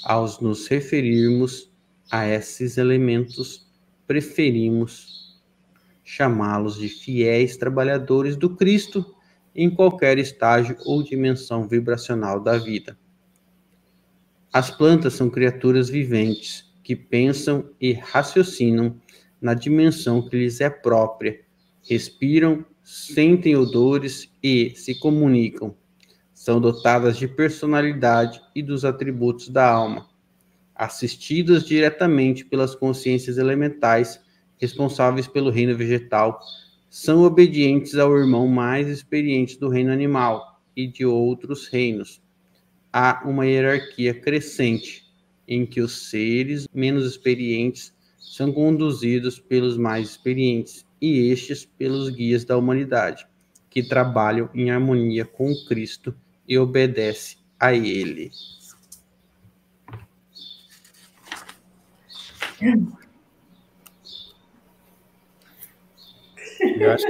[SPEAKER 2] Ao nos referirmos a esses elementos, preferimos chamá-los de fiéis trabalhadores do Cristo em qualquer estágio ou dimensão vibracional da vida. As plantas são criaturas viventes que pensam e raciocinam na dimensão que lhes é própria, respiram, sentem odores e se comunicam. São dotadas de personalidade e dos atributos da alma, assistidas diretamente pelas consciências elementais responsáveis pelo reino vegetal, são obedientes ao irmão mais experiente do reino animal e de outros reinos. Há uma hierarquia crescente, em que os seres menos experientes são conduzidos pelos mais experientes, e estes pelos guias da humanidade, que trabalham em harmonia com o Cristo e obedecem a Ele.
[SPEAKER 3] Eu acho...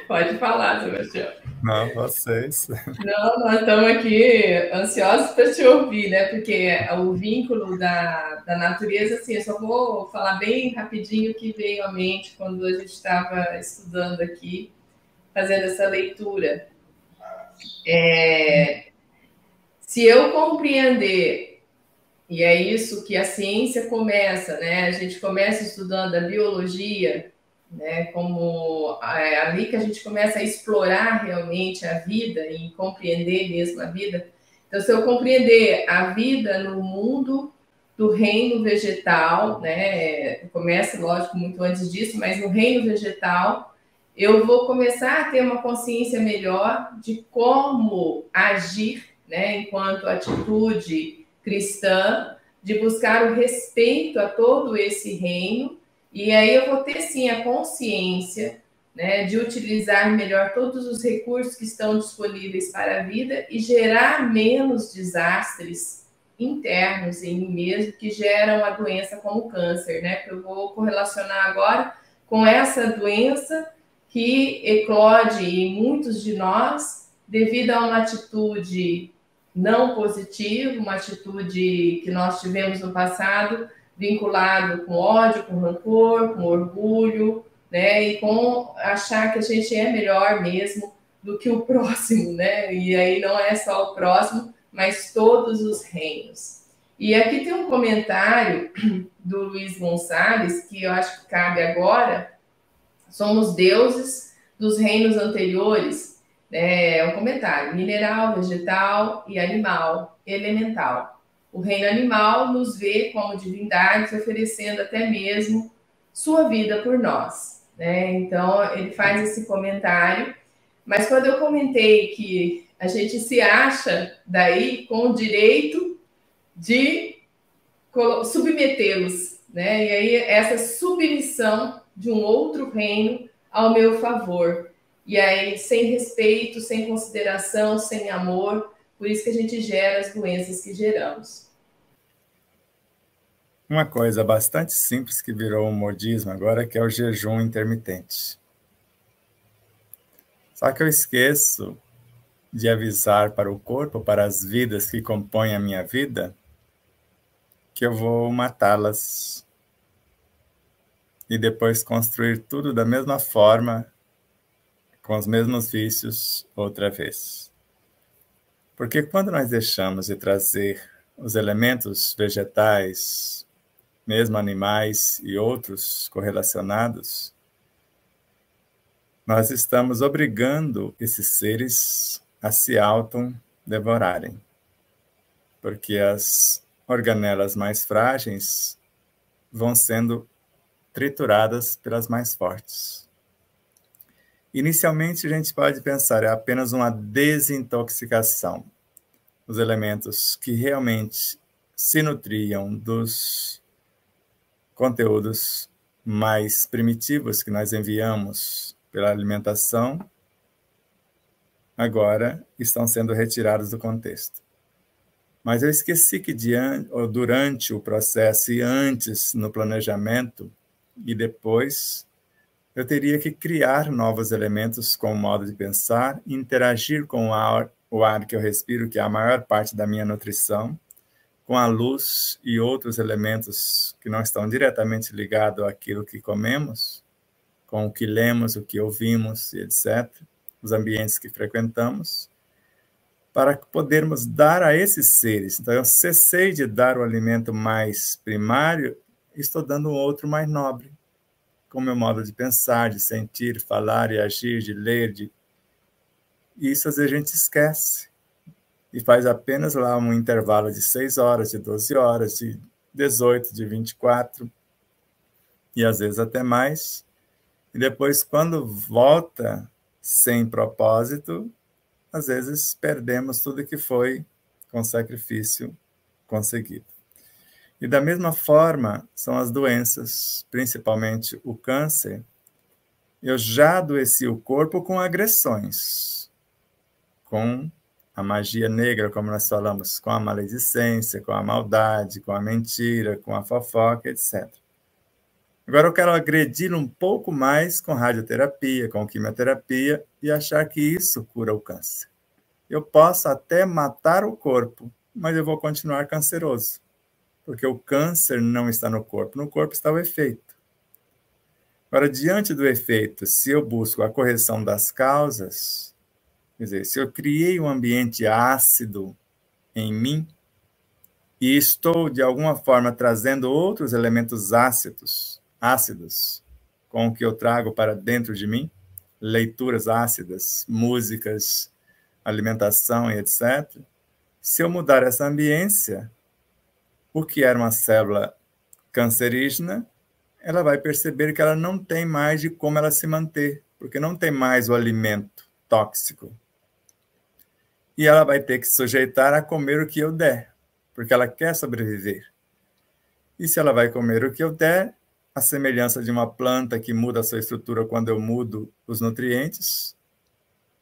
[SPEAKER 1] Pode falar, Sebastião.
[SPEAKER 3] Não, vocês.
[SPEAKER 1] Não, nós estamos aqui ansiosos para te ouvir, né? Porque o vínculo da natureza, assim, eu só vou falar bem rapidinho o que veio à mente quando a gente estava estudando aqui, fazendo essa leitura. Se eu compreender, e é isso que a ciência começa, né? A gente começa estudando a biologia, né, como ali que a gente começa a explorar realmente a vida e compreender mesmo a vida. Então, se eu compreender a vida no mundo do reino vegetal, né, começa, lógico, muito antes disso, mas no reino vegetal, eu vou começar a ter uma consciência melhor de como agir, né, enquanto atitude cristã, de buscar o respeito a todo esse reino. E aí eu vou ter, sim, a consciência, né, de utilizar melhor todos os recursos que estão disponíveis para a vida e gerar menos desastres internos em mim mesmo que geram a doença como o câncer, né? Eu vou correlacionar agora com essa doença que eclode em muitos de nós devido a uma atitude não positiva, uma atitude que nós tivemos no passado, vinculado com ódio, com rancor, com orgulho, né? E com achar que a gente é melhor mesmo do que o próximo, né? E aí não é só o próximo, mas todos os reinos. E aqui tem um comentário do Luiz Gonçalves, que eu acho que cabe agora. Somos deuses dos reinos anteriores. É um comentário: mineral, vegetal e animal, elemental. O reino animal nos vê como divindades, oferecendo até mesmo sua vida por nós, né? Então, ele faz esse comentário. Mas quando eu comentei que a gente se acha daí com o direito de submetê-los, né? E aí essa submissão de um outro reino ao meu favor. E aí, sem respeito, sem consideração, sem amor, por isso que a gente gera as doenças que geramos.
[SPEAKER 3] Uma coisa bastante simples que virou um modismo agora, que é o jejum intermitente. Só que eu esqueço de avisar para o corpo, para as vidas que compõem a minha vida, que eu vou matá-las e depois construir tudo da mesma forma com os mesmos vícios outra vez. Porque quando nós deixamos de trazer os elementos vegetais, mesmo animais e outros correlacionados, nós estamos obrigando esses seres a se auto-devorarem. Porque as organelas mais frágeis vão sendo trituradas pelas mais fortes. Inicialmente, a gente pode pensar, é apenas uma desintoxicação. Os elementos que realmente se nutriam dos conteúdos mais primitivos que nós enviamos pela alimentação, agora estão sendo retirados do contexto. Mas eu esqueci que durante o processo e antes no planejamento e depois, eu teria que criar novos elementos com o modo de pensar, interagir com o ar que eu respiro, que é a maior parte da minha nutrição, com a luz e outros elementos que não estão diretamente ligados àquilo que comemos, com o que lemos, o que ouvimos, etc., os ambientes que frequentamos, para podermos dar a esses seres. Então, eu cessei de dar o alimento mais primário, estou dando um outro mais nobre, com o meu modo de pensar, de sentir, falar e agir, de ler. Isso às vezes a gente esquece. E faz apenas lá um intervalo de 6 horas, de 12 horas, de 18, de 24, e às vezes até mais. E depois, quando volta sem propósito, às vezes perdemos tudo que foi com sacrifício conseguido. E da mesma forma são as doenças, principalmente o câncer. Eu já adoeci o corpo com agressões, com a magia negra, como nós falamos, com a maledicência, com a maldade, com a mentira, com a fofoca, etc. Agora eu quero agredir um pouco mais com radioterapia, com quimioterapia e achar que isso cura o câncer. Eu posso até matar o corpo, mas eu vou continuar canceroso. Porque o câncer não está no corpo está o efeito. Agora, diante do efeito, se eu busco a correção das causas, quer dizer, se eu criei um ambiente ácido em mim e estou, de alguma forma, trazendo outros elementos ácidos, com o que eu trago para dentro de mim, leituras ácidas, músicas, alimentação e etc., se eu mudar essa ambiência, o que era uma célula cancerígena, ela vai perceber que ela não tem mais de como ela se manter, porque não tem mais o alimento tóxico. E ela vai ter que se sujeitar a comer o que eu der, porque ela quer sobreviver. E se ela vai comer o que eu der, a semelhança de uma planta que muda a sua estrutura quando eu mudo os nutrientes,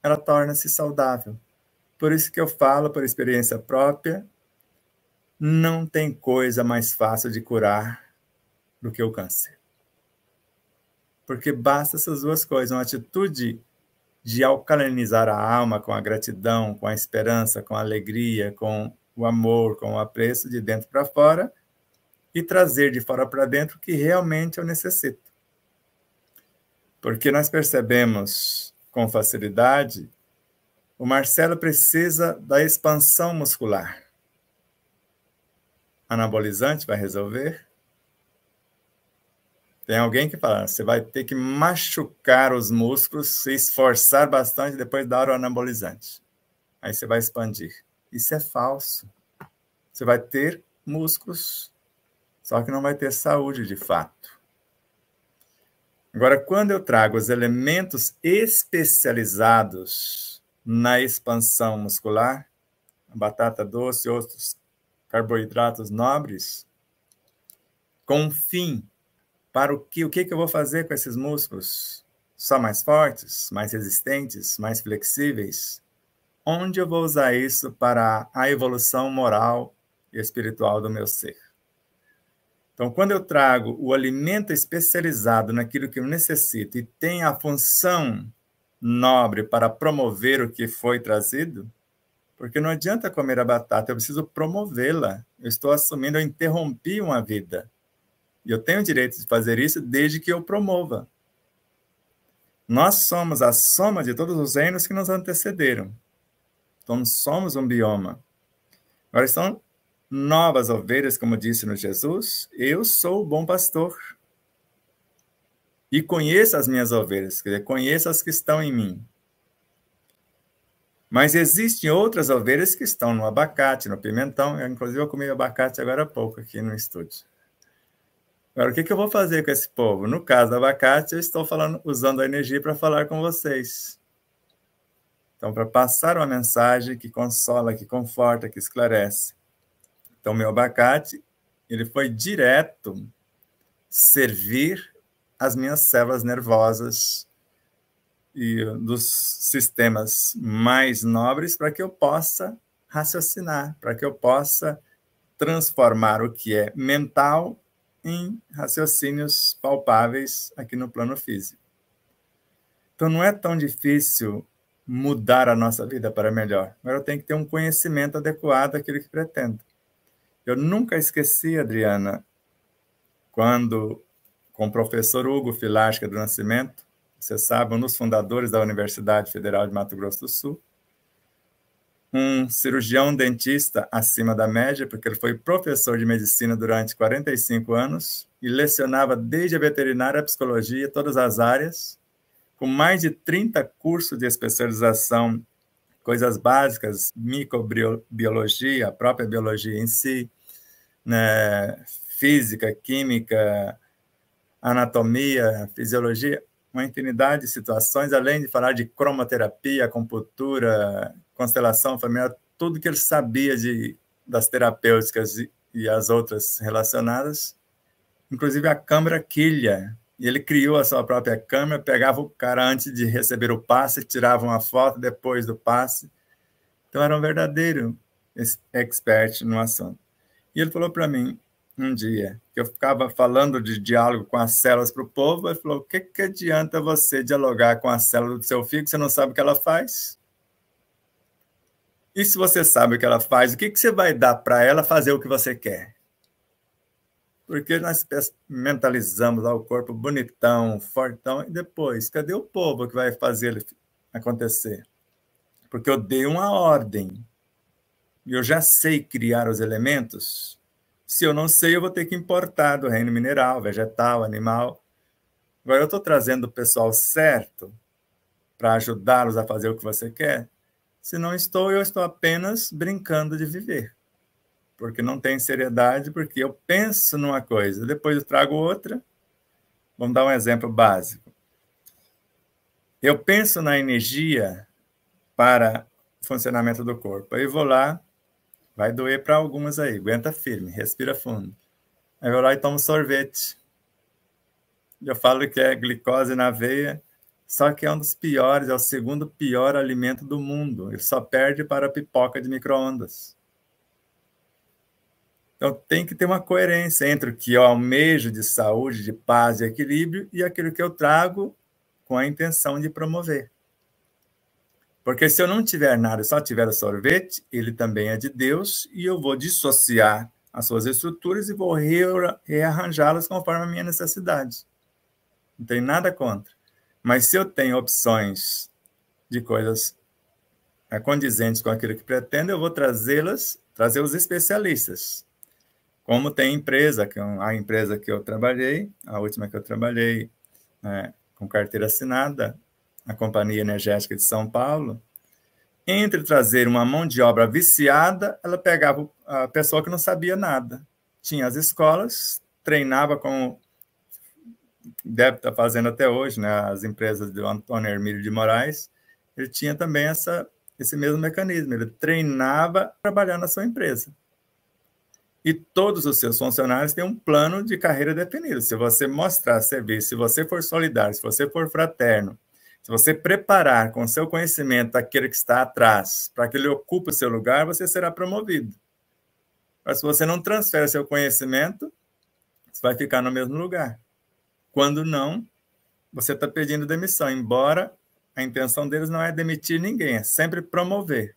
[SPEAKER 3] ela torna-se saudável. Por isso que eu falo, por experiência própria, não tem coisa mais fácil de curar do que o câncer. Porque basta essas duas coisas, uma atitude de alcalinizar a alma com a gratidão, com a esperança, com a alegria, com o amor, com o apreço de dentro para fora e trazer de fora para dentro o que realmente eu necessito. Porque nós percebemos com facilidade, o Marcelo precisa da expansão muscular. Anabolizante vai resolver? Tem alguém que fala, você vai ter que machucar os músculos, se esforçar bastante, depois dar o anabolizante. Aí você vai expandir. Isso é falso. Você vai ter músculos, só que não vai ter saúde de fato. Agora, quando eu trago os elementos especializados na expansão muscular, a batata doce, outros carboidratos nobres, com um fim para o que eu vou fazer com esses músculos? Só mais fortes, mais resistentes, mais flexíveis? Onde eu vou usar isso para a evolução moral e espiritual do meu ser? Então, quando eu trago o alimento especializado naquilo que eu necessito e tem a função nobre para promover o que foi trazido, porque não adianta comer a batata, eu preciso promovê-la. Eu estou assumindo, eu interrompi uma vida. E eu tenho o direito de fazer isso desde que eu promova. Nós somos a soma de todos os reinos que nos antecederam. Então, somos um bioma. Agora estão novas ovelhas, como disse no Jesus, eu sou o bom pastor. E conheço as minhas ovelhas, quer dizer, conheço as que estão em mim. Mas existem outras ovelhas que estão no abacate, no pimentão. Inclusive, eu comi abacate agora há pouco aqui no estúdio. Agora, o que eu vou fazer com esse povo? No caso do abacate, eu estou usando a energia para falar com vocês. Então, para passar uma mensagem que consola, que conforta, que esclarece. Então, meu abacate, ele foi direto servir as minhas células nervosas e dos sistemas mais nobres para que eu possa raciocinar, para que eu possa transformar o que é mental em raciocínios palpáveis aqui no plano físico. Então, não é tão difícil mudar a nossa vida para melhor. Agora eu tenho que ter um conhecimento adequado àquilo que pretendo. Eu nunca esqueci, Adriana, quando, com o professor Hugo Filasca do Nascimento, você sabe, um dos fundadores da Universidade Federal de Mato Grosso do Sul, um cirurgião dentista acima da média, porque ele foi professor de medicina durante 45 anos e lecionava desde a veterinária à psicologia, todas as áreas, com mais de 30 cursos de especialização, coisas básicas, microbiologia, a própria biologia em si, né, física, química, anatomia, fisiologia, uma infinidade de situações, além de falar de cromoterapia, acupuntura, constelação familiar, tudo que ele sabia das terapêuticas e as outras relacionadas, inclusive a câmara quilha. E ele criou a sua própria câmera, pegava o cara antes de receber o passe, tirava uma foto depois do passe. Então, era um verdadeiro expert no assunto. E ele falou para mim, um dia, que eu ficava falando de diálogo com as células para o povo, ele falou, o que adianta você dialogar com a célula do seu filho, que você não sabe o que ela faz? E se você sabe o que ela faz, o que você vai dar para ela fazer o que você quer? Porque nós mentalizamos lá o corpo bonitão, fortão, e depois, cadê o povo que vai fazer ele acontecer? Porque eu dei uma ordem, e eu já sei criar os elementos. Se eu não sei, eu vou ter que importar do reino mineral, vegetal, animal. Agora, eu estou trazendo o pessoal certo para ajudá-los a fazer o que você quer? Se não estou, eu estou apenas brincando de viver. Porque não tem seriedade, porque eu penso numa coisa, depois eu trago outra. Vamos dar um exemplo básico. Eu penso na energia para o funcionamento do corpo. Aí vou lá, vai doer para algumas aí, aguenta firme, respira fundo. Aí eu vou lá e tomo sorvete. Eu falo que é glicose na veia, só que é um dos piores, é o segundo pior alimento do mundo. Ele só perde para a pipoca de micro-ondas. Então, tem que ter uma coerência entre o que eu almejo de saúde, de paz e equilíbrio e aquilo que eu trago com a intenção de promover. Porque se eu não tiver nada, só tiver o sorvete, ele também é de Deus e eu vou dissociar as suas estruturas e vou rearranjá-las conforme a minha necessidade. Não tem nada contra. Mas se eu tenho opções de coisas condizentes com aquilo que pretendo, eu vou trazer os especialistas. Como tem empresa, a empresa que eu trabalhei, a última que eu trabalhei com carteira assinada, a Companhia Energética de São Paulo, entre trazer uma mão de obra viciada, ela pegava a pessoa que não sabia nada. Tinha as escolas, treinava com... Deve estar fazendo até hoje, né, as empresas do Antônio Hermílio de Moraes, ele tinha também esse mesmo mecanismo, ele treinava para trabalhar na sua empresa. E todos os seus funcionários têm um plano de carreira definido. Se você mostrar serviço, se você for solidário, se você for fraterno, se você preparar com o seu conhecimento aquele que está atrás, para que ele ocupe o seu lugar, você será promovido. Mas se você não transfere seu conhecimento, você vai ficar no mesmo lugar. Quando não, você está pedindo demissão, embora a intenção deles não é demitir ninguém, é sempre promover.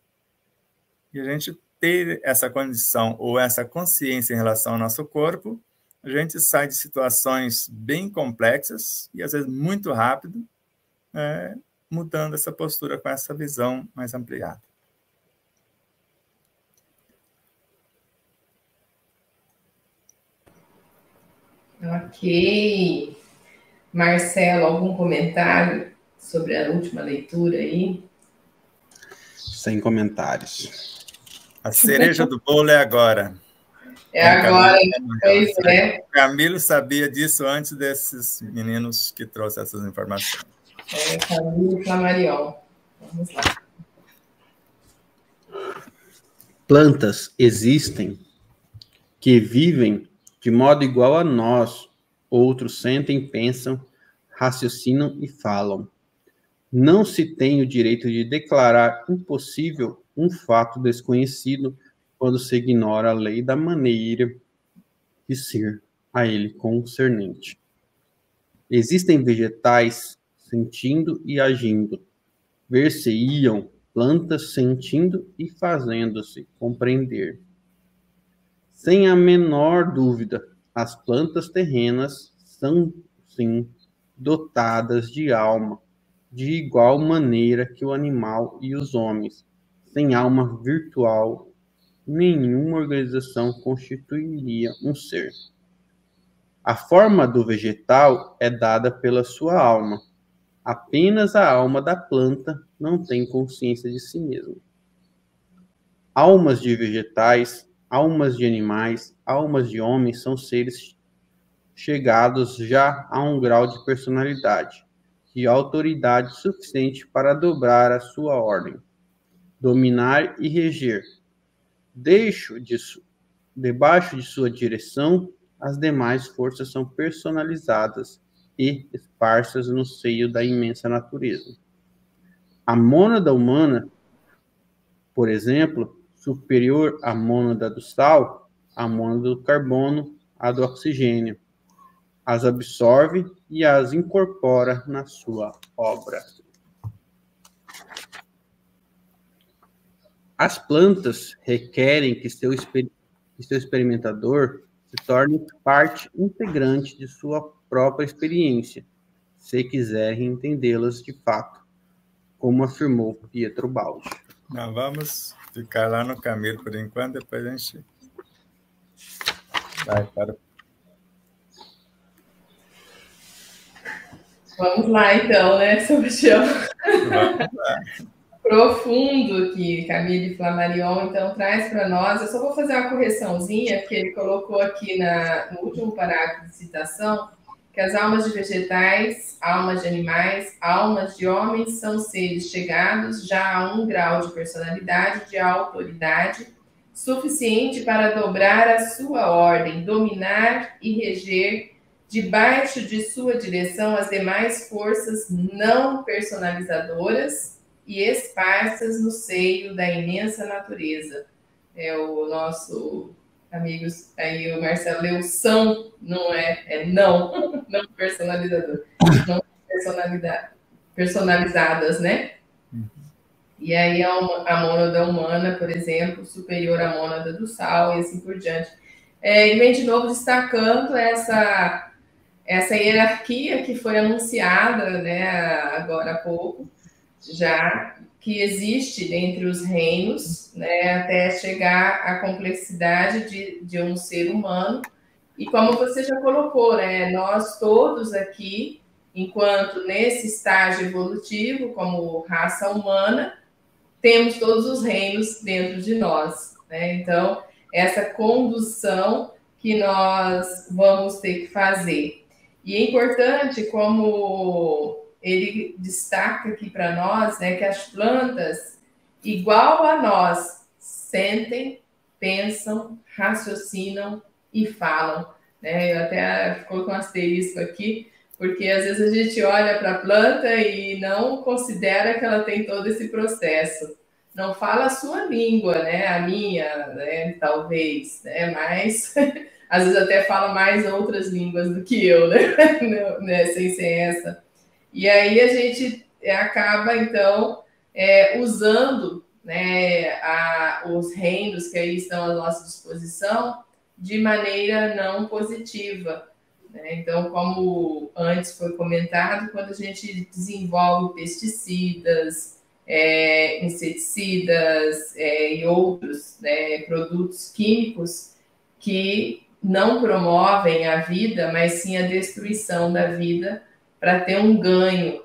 [SPEAKER 3] E a gente ter essa condição ou essa consciência em relação ao nosso corpo, a gente sai de situações bem complexas e às vezes muito rápido, mudando essa postura com essa visão mais ampliada.
[SPEAKER 1] Ok. Marcelo, algum comentário sobre a última leitura aí?
[SPEAKER 2] Sem comentários.
[SPEAKER 3] A cereja do bolo é agora.
[SPEAKER 1] É agora, pois é.
[SPEAKER 3] Camilo sabia disso antes desses meninos que trouxeram essas informações.
[SPEAKER 1] Camilo Flammarion. Vamos lá.
[SPEAKER 2] Plantas existem que vivem de modo igual a nós. Outros sentem, pensam, raciocinam e falam. Não se tem o direito de declarar impossível um fato desconhecido quando se ignora a lei da maneira de ser a ele concernente. Existem vegetais sentindo e agindo. Ver-se-iam plantas sentindo e fazendo-se compreender. Sem a menor dúvida, as plantas terrenas são, sim, dotadas de alma, de igual maneira que o animal e os homens. Sem alma virtual, nenhuma organização constituiria um ser. A forma do vegetal é dada pela sua alma. Apenas a alma da planta não tem consciência de si mesma. Almas de vegetais, almas de animais, almas de homens são seres chegados já a um grau de personalidade, de autoridade suficiente para dobrar a sua ordem, dominar e reger. Debaixo de sua direção, as demais forças são personalizadas e esparsas no seio da imensa natureza. A mônada humana, por exemplo, superior à mônada do sal, à mônada do carbono, à do oxigênio, as absorve e as incorpora na sua obra. As plantas requerem que seu experimentador se torne parte integrante de sua própria experiência, se quiserem entendê-las de fato, como afirmou Pietro Baldi.
[SPEAKER 3] Nós vamos ficar lá no Camilo por enquanto, depois a gente vai para...
[SPEAKER 1] Vamos lá, então, né, Sebastião?
[SPEAKER 3] Vamos lá.
[SPEAKER 1] Profundo que Camille Flammarion, então, traz para nós. Eu só vou fazer uma correçãozinha, porque ele colocou aqui no último parágrafo de citação que as almas de vegetais, almas de animais, almas de homens são seres chegados já a um grau de personalidade, de autoridade, suficiente para dobrar a sua ordem, dominar e reger debaixo de sua direção as demais forças não personalizadoras e esparsas no seio da imensa natureza. É o nosso amigo aí, o Marcelo leu são, não é não, não personalizador, não personalizadas, né? E aí a mônada humana, por exemplo, superior à mônada do sal e assim por diante. E vem de novo destacando essa hierarquia que foi anunciada, né, agora há pouco, já que existe dentre os reinos, né, até chegar à complexidade de um ser humano. E como você já colocou, né, nós todos aqui, enquanto nesse estágio evolutivo, como raça humana, temos todos os reinos dentro de nós, né? Então, essa condução que nós vamos ter que fazer. E é importante, como ele destaca aqui para nós, né, que as plantas, igual a nós, sentem, pensam, raciocinam e falam. Né? Eu até coloquei um asterisco aqui, porque às vezes a gente olha para a planta e não considera que ela tem todo esse processo. Não fala a sua língua, né? A minha, né? Talvez, né? Mas às vezes até fala mais outras línguas do que eu, né? Sem ser essa. E aí a gente acaba, então, usando, né, os reinos que aí estão à nossa disposição de maneira não positiva. né? Então, como antes foi comentado, quando a gente desenvolve pesticidas, inseticidas e outros, né, produtos químicos que não promovem a vida, mas sim a destruição da vida para ter um ganho,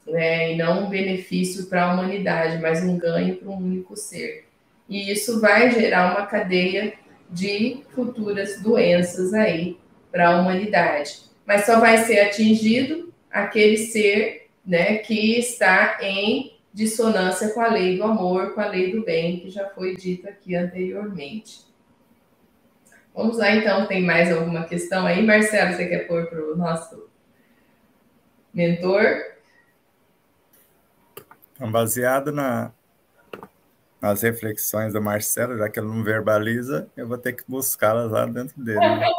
[SPEAKER 1] né, e não um benefício para a humanidade, mas um ganho para um único ser. E isso vai gerar uma cadeia de futuras doenças aí para a humanidade. Mas só vai ser atingido aquele ser, né, que está em dissonância com a lei do amor, com a lei do bem, que já foi dita aqui anteriormente. Vamos lá, então. Tem mais alguma questão aí? Marcelo, você quer pôr para o nosso mentor?
[SPEAKER 3] Então, baseado nas reflexões do Marcelo, já que ele não verbaliza, eu vou ter que buscá-las lá dentro dele. Né?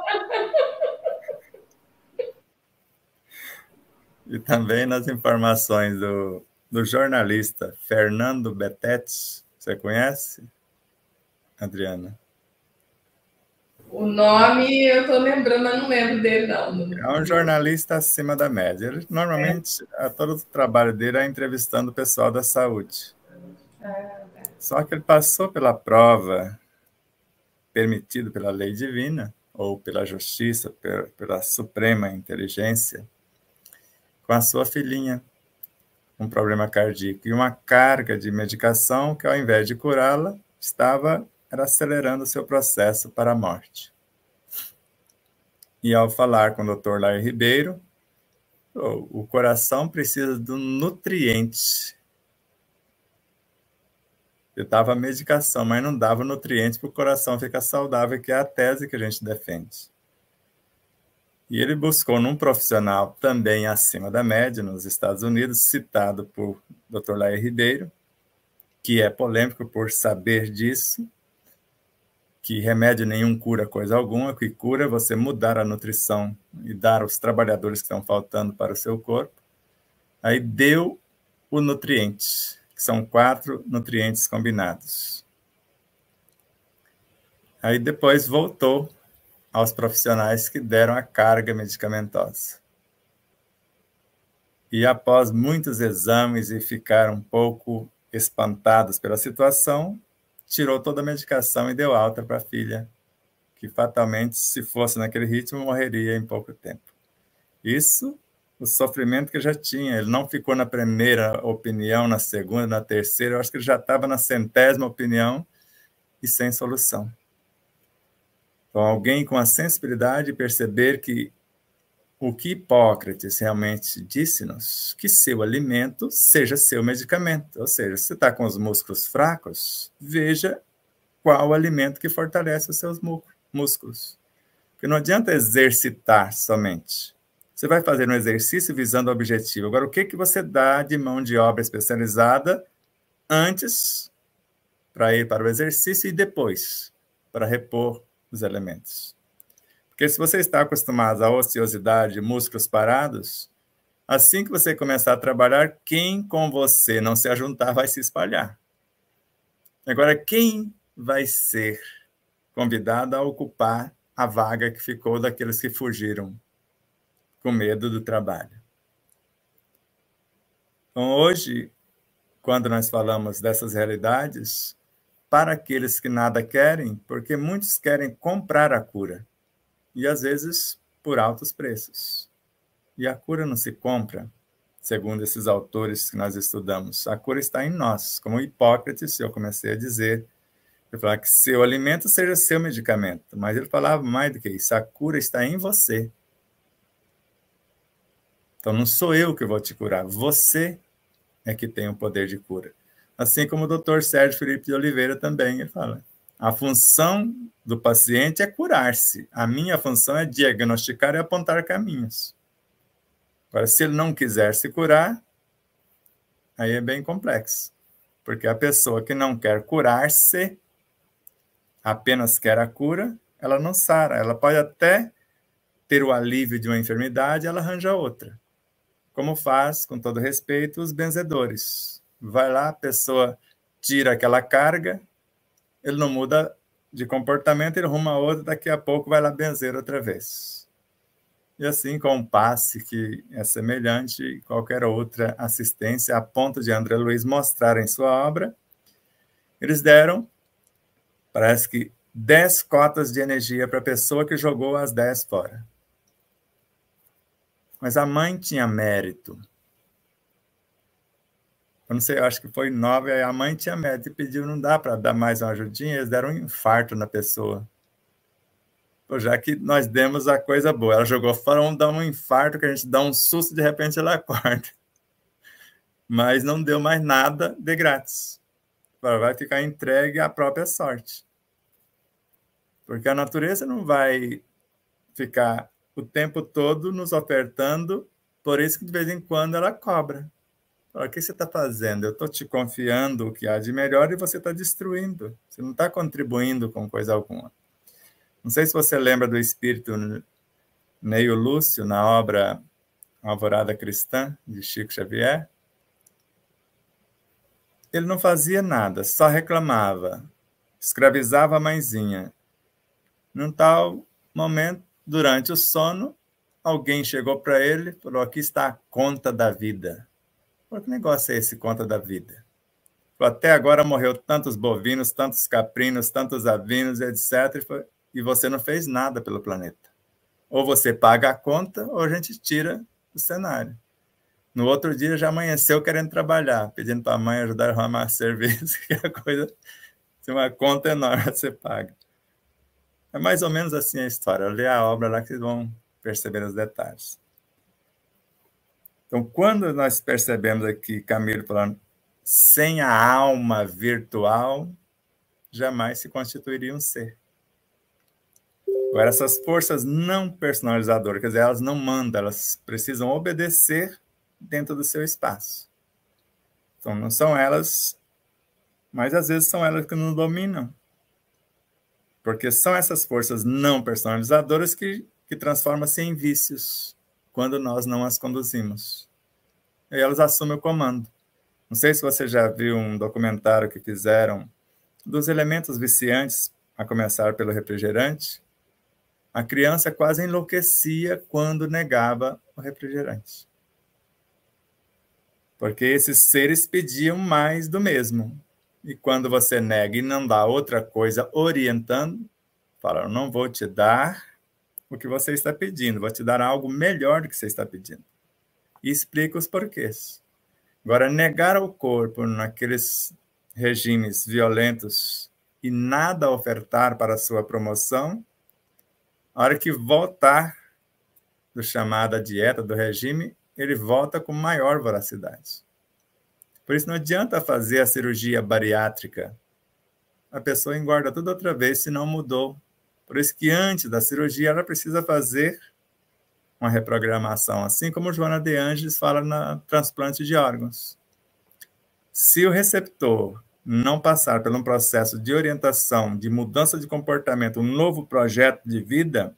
[SPEAKER 3] E também nas informações do jornalista Fernando Betete. Você conhece, Adriana?
[SPEAKER 1] O nome eu estou lembrando, mas não lembro dele, não.
[SPEAKER 3] É um jornalista acima da média. Ele, normalmente, todo o trabalho dele é entrevistando o pessoal da saúde. Só que ele passou pela prova permitida pela lei divina, ou pela justiça, pela suprema inteligência, com a sua filhinha, um problema cardíaco, e uma carga de medicação que, ao invés de curá-la, era acelerando o seu processo para a morte. E ao falar com o Dr. Lair Ribeiro, o coração precisa de um nutriente. Eu dava medicação, mas não dava nutriente para o coração ficar saudável, que é a tese que a gente defende. E ele buscou num profissional também acima da média, nos Estados Unidos, citado por Dr. Lair Ribeiro, que é polêmico por saber disso, que remédio nenhum cura coisa alguma, que cura é você mudar a nutrição e dar os trabalhadores que estão faltando para o seu corpo. Aí deu o nutriente, que são 4 nutrientes combinados. Aí depois voltou aos profissionais que deram a carga medicamentosa. E após muitos exames e ficaram um pouco espantados pela situação, tirou toda a medicação e deu alta para a filha, que fatalmente, se fosse naquele ritmo, morreria em pouco tempo. Isso, o sofrimento que já tinha. Ele não ficou na primeira opinião, na segunda, na terceira, eu acho que ele já estava na 100ª opinião e sem solução. Então, alguém com a sensibilidade de perceber que o que Hipócrates realmente disse-nos, que seu alimento seja seu medicamento. Ou seja, se você está com os músculos fracos, veja qual o alimento que fortalece os seus músculos. Porque não adianta exercitar somente. Você vai fazer um exercício visando o objetivo. Agora, o que você dá de mão de obra especializada antes para ir para o exercício e depois para repor os elementos? Porque se você está acostumado à ociosidade, músculos parados, assim que você começar a trabalhar, quem com você não se ajuntar vai se espalhar. Agora, quem vai ser convidado a ocupar a vaga que ficou daqueles que fugiram com medo do trabalho? Então, hoje, quando nós falamos dessas realidades, para aqueles que nada querem, porque muitos querem comprar a cura, e às vezes por altos preços. E a cura não se compra, segundo esses autores que nós estudamos. A cura está em nós, como Hipócrates, eu comecei a dizer, ele falava que seu alimento seja seu medicamento, mas ele falava mais do que isso, a cura está em você. Então não sou eu que vou te curar, você é que tem o poder de cura. Assim como o Dr. Sérgio Felipe de Oliveira também, ele fala, a função do paciente é curar-se. A minha função é diagnosticar e apontar caminhos. Agora, se ele não quiser se curar, aí é bem complexo. Porque a pessoa que não quer curar-se, apenas quer a cura, ela não sara. Ela pode até ter o alívio de uma enfermidade, ela arranja outra. Como faz, com todo respeito, os benzedores. Vai lá, a pessoa tira aquela carga, ele não muda de comportamento, ele arruma outra, daqui a pouco vai lá benzer outra vez. e assim com um passe que é semelhante a qualquer outra assistência, a ponto de André Luiz mostrar em sua obra, eles deram, parece que, 10 cotas de energia para a pessoa que jogou as 10 fora. Mas a mãe tinha mérito. Eu não sei, eu acho que foi 9, aí a mãe tinha mérito e pediu, não dá para dar mais uma ajudinha, eles deram um infarto na pessoa. Pô, já que nós demos a coisa boa, ela jogou fora, vamos dar um infarto, que a gente dá um susto, de repente ela acorda. Mas não deu mais nada de grátis. Ela vai ficar entregue à própria sorte. Porque a natureza não vai ficar o tempo todo nos ofertando, por isso que de vez em quando ela cobra. O que você está fazendo? Eu estou te confiando o que há de melhor e você está destruindo. Você não está contribuindo com coisa alguma. Não sei se você lembra do espírito Neio Lúcio, na obra Alvorada Cristã, de Chico Xavier. Ele não fazia nada, só reclamava, escravizava a mãezinha. Num tal momento, durante o sono, alguém chegou para ele e falou, aqui está a conta da vida. Falei, que negócio é esse, conta da vida? Falei, até agora morreu tantos bovinos, tantos caprinos, tantos avinos, etc. E você não fez nada pelo planeta. Ou você paga a conta, ou a gente tira do cenário. No outro dia já amanheceu querendo trabalhar, pedindo para a mãe ajudar a arrumar serviço, que é a coisa, tem uma conta enorme a ser paga. É mais ou menos assim a história. Lê a obra lá que vocês vão perceber os detalhes. Então, quando nós percebemos aqui Camilo falando sem a alma virtual, jamais se constituiria um ser. Agora, essas forças não personalizadoras, quer dizer, elas não mandam, elas precisam obedecer dentro do seu espaço. Então, não são elas, mas às vezes são elas que nos dominam. Porque são essas forças não personalizadoras que transformam-se em vícios quando nós não as conduzimos. E elas assumem o comando. Não sei se você já viu um documentário que fizeram dos elementos viciantes, a começar pelo refrigerante. A criança quase enlouquecia quando negava o refrigerante. Porque esses seres pediam mais do mesmo. E quando você nega e não dá outra coisa orientando, fala, não vou te dar o que você está pedindo, vou te dar algo melhor do que você está pedindo. E explica os porquês. Agora, negar ao corpo naqueles regimes violentos e nada ofertar para a sua promoção, a hora que voltar do chamada dieta, do regime, ele volta com maior voracidade. Por isso não adianta fazer a cirurgia bariátrica. A pessoa engorda tudo outra vez se não mudou. Por isso que antes da cirurgia ela precisa fazer uma reprogramação, assim como Joana de Ângeles fala no transplante de órgãos. Se o receptor não passar por um processo de orientação, de mudança de comportamento, um novo projeto de vida,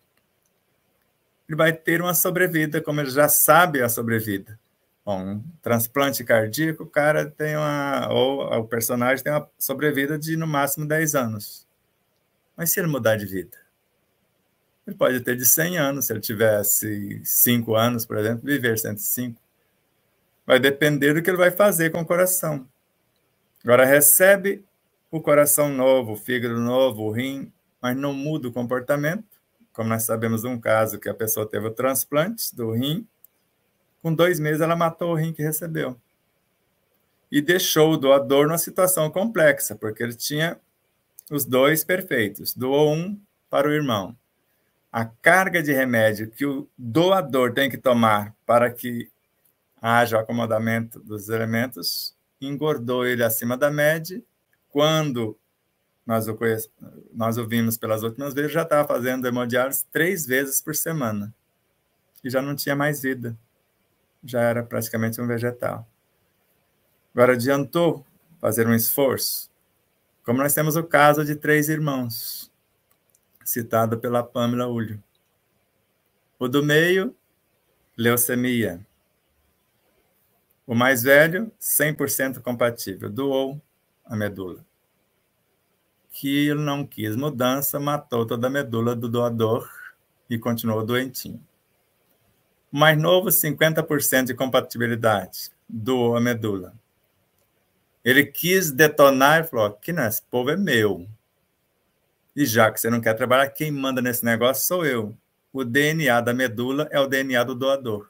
[SPEAKER 3] ele vai ter uma sobrevida, como ele já sabe a sobrevida. Bom, um transplante cardíaco, o cara tem ou o personagem tem uma sobrevida de no máximo 10 anos. Mas se ele mudar de vida? Ele pode ter de 100 anos, se ele tivesse 5 anos, por exemplo, viver 105. Vai depender do que ele vai fazer com o coração. Agora, recebe o coração novo, o fígado novo, o rim, mas não muda o comportamento. Como nós sabemos de um caso que a pessoa teve o transplante do rim, com 2 meses ela matou o rim que recebeu. E deixou o doador numa situação complexa, porque ele tinha os 2 perfeitos, doou um para o irmão. A carga de remédio que o doador tem que tomar para que haja o acomodamento dos elementos engordou ele acima da média. Quando nós o vimos pelas últimas vezes, já estava fazendo hemodiálise 3 vezes por semana. E já não tinha mais vida. Já era praticamente um vegetal. Agora, adiantou fazer um esforço? Como nós temos o caso de 3 irmãos, citado pela Pamela Ulho. O do meio, leucemia. O mais velho, 100% compatível, doou a medula. Que ele não quis mudança, matou toda a medula do doador e continuou doentinho. O mais novo, 50% de compatibilidade, doou a medula. Ele quis detonar e falou, que não, esse povo é meu. E já que você não quer trabalhar, quem manda nesse negócio sou eu. O DNA da medula é o DNA do doador.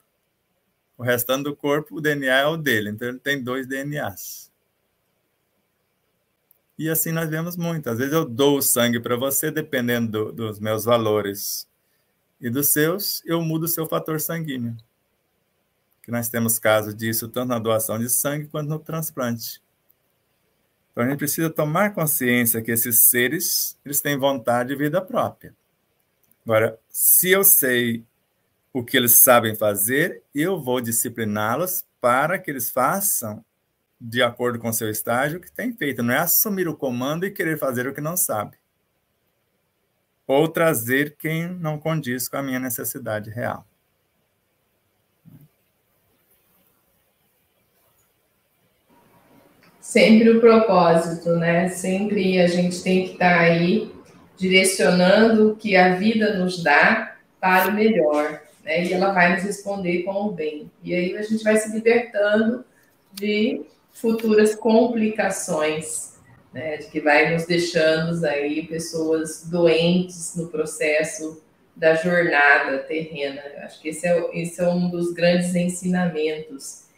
[SPEAKER 3] O restante do corpo, o DNA é o dele. Então, ele tem 2 DNAs. E assim nós vemos muito. Às vezes eu dou o sangue para você, dependendo dos meus valores e dos seus, eu mudo o seu fator sanguíneo. Que nós temos casos disso tanto na doação de sangue quanto no transplante. Então, a gente precisa tomar consciência que esses seres, eles têm vontade e vida própria. Agora, se eu sei o que eles sabem fazer, eu vou discipliná-los para que eles façam de acordo com o seu estágio o que tem feito. Não é assumir o comando e querer fazer o que não sabe. Ou trazer quem não condiz com a minha necessidade real.
[SPEAKER 1] Sempre o propósito, né? Sempre a gente tem que estar aí direcionando o que a vida nos dá para o melhor, né? E ela vai nos responder com o bem. E aí a gente vai se libertando de futuras complicações, né? De que vai nos deixando aí pessoas doentes no processo da jornada terrena. Eu acho que esse é um dos grandes ensinamentos.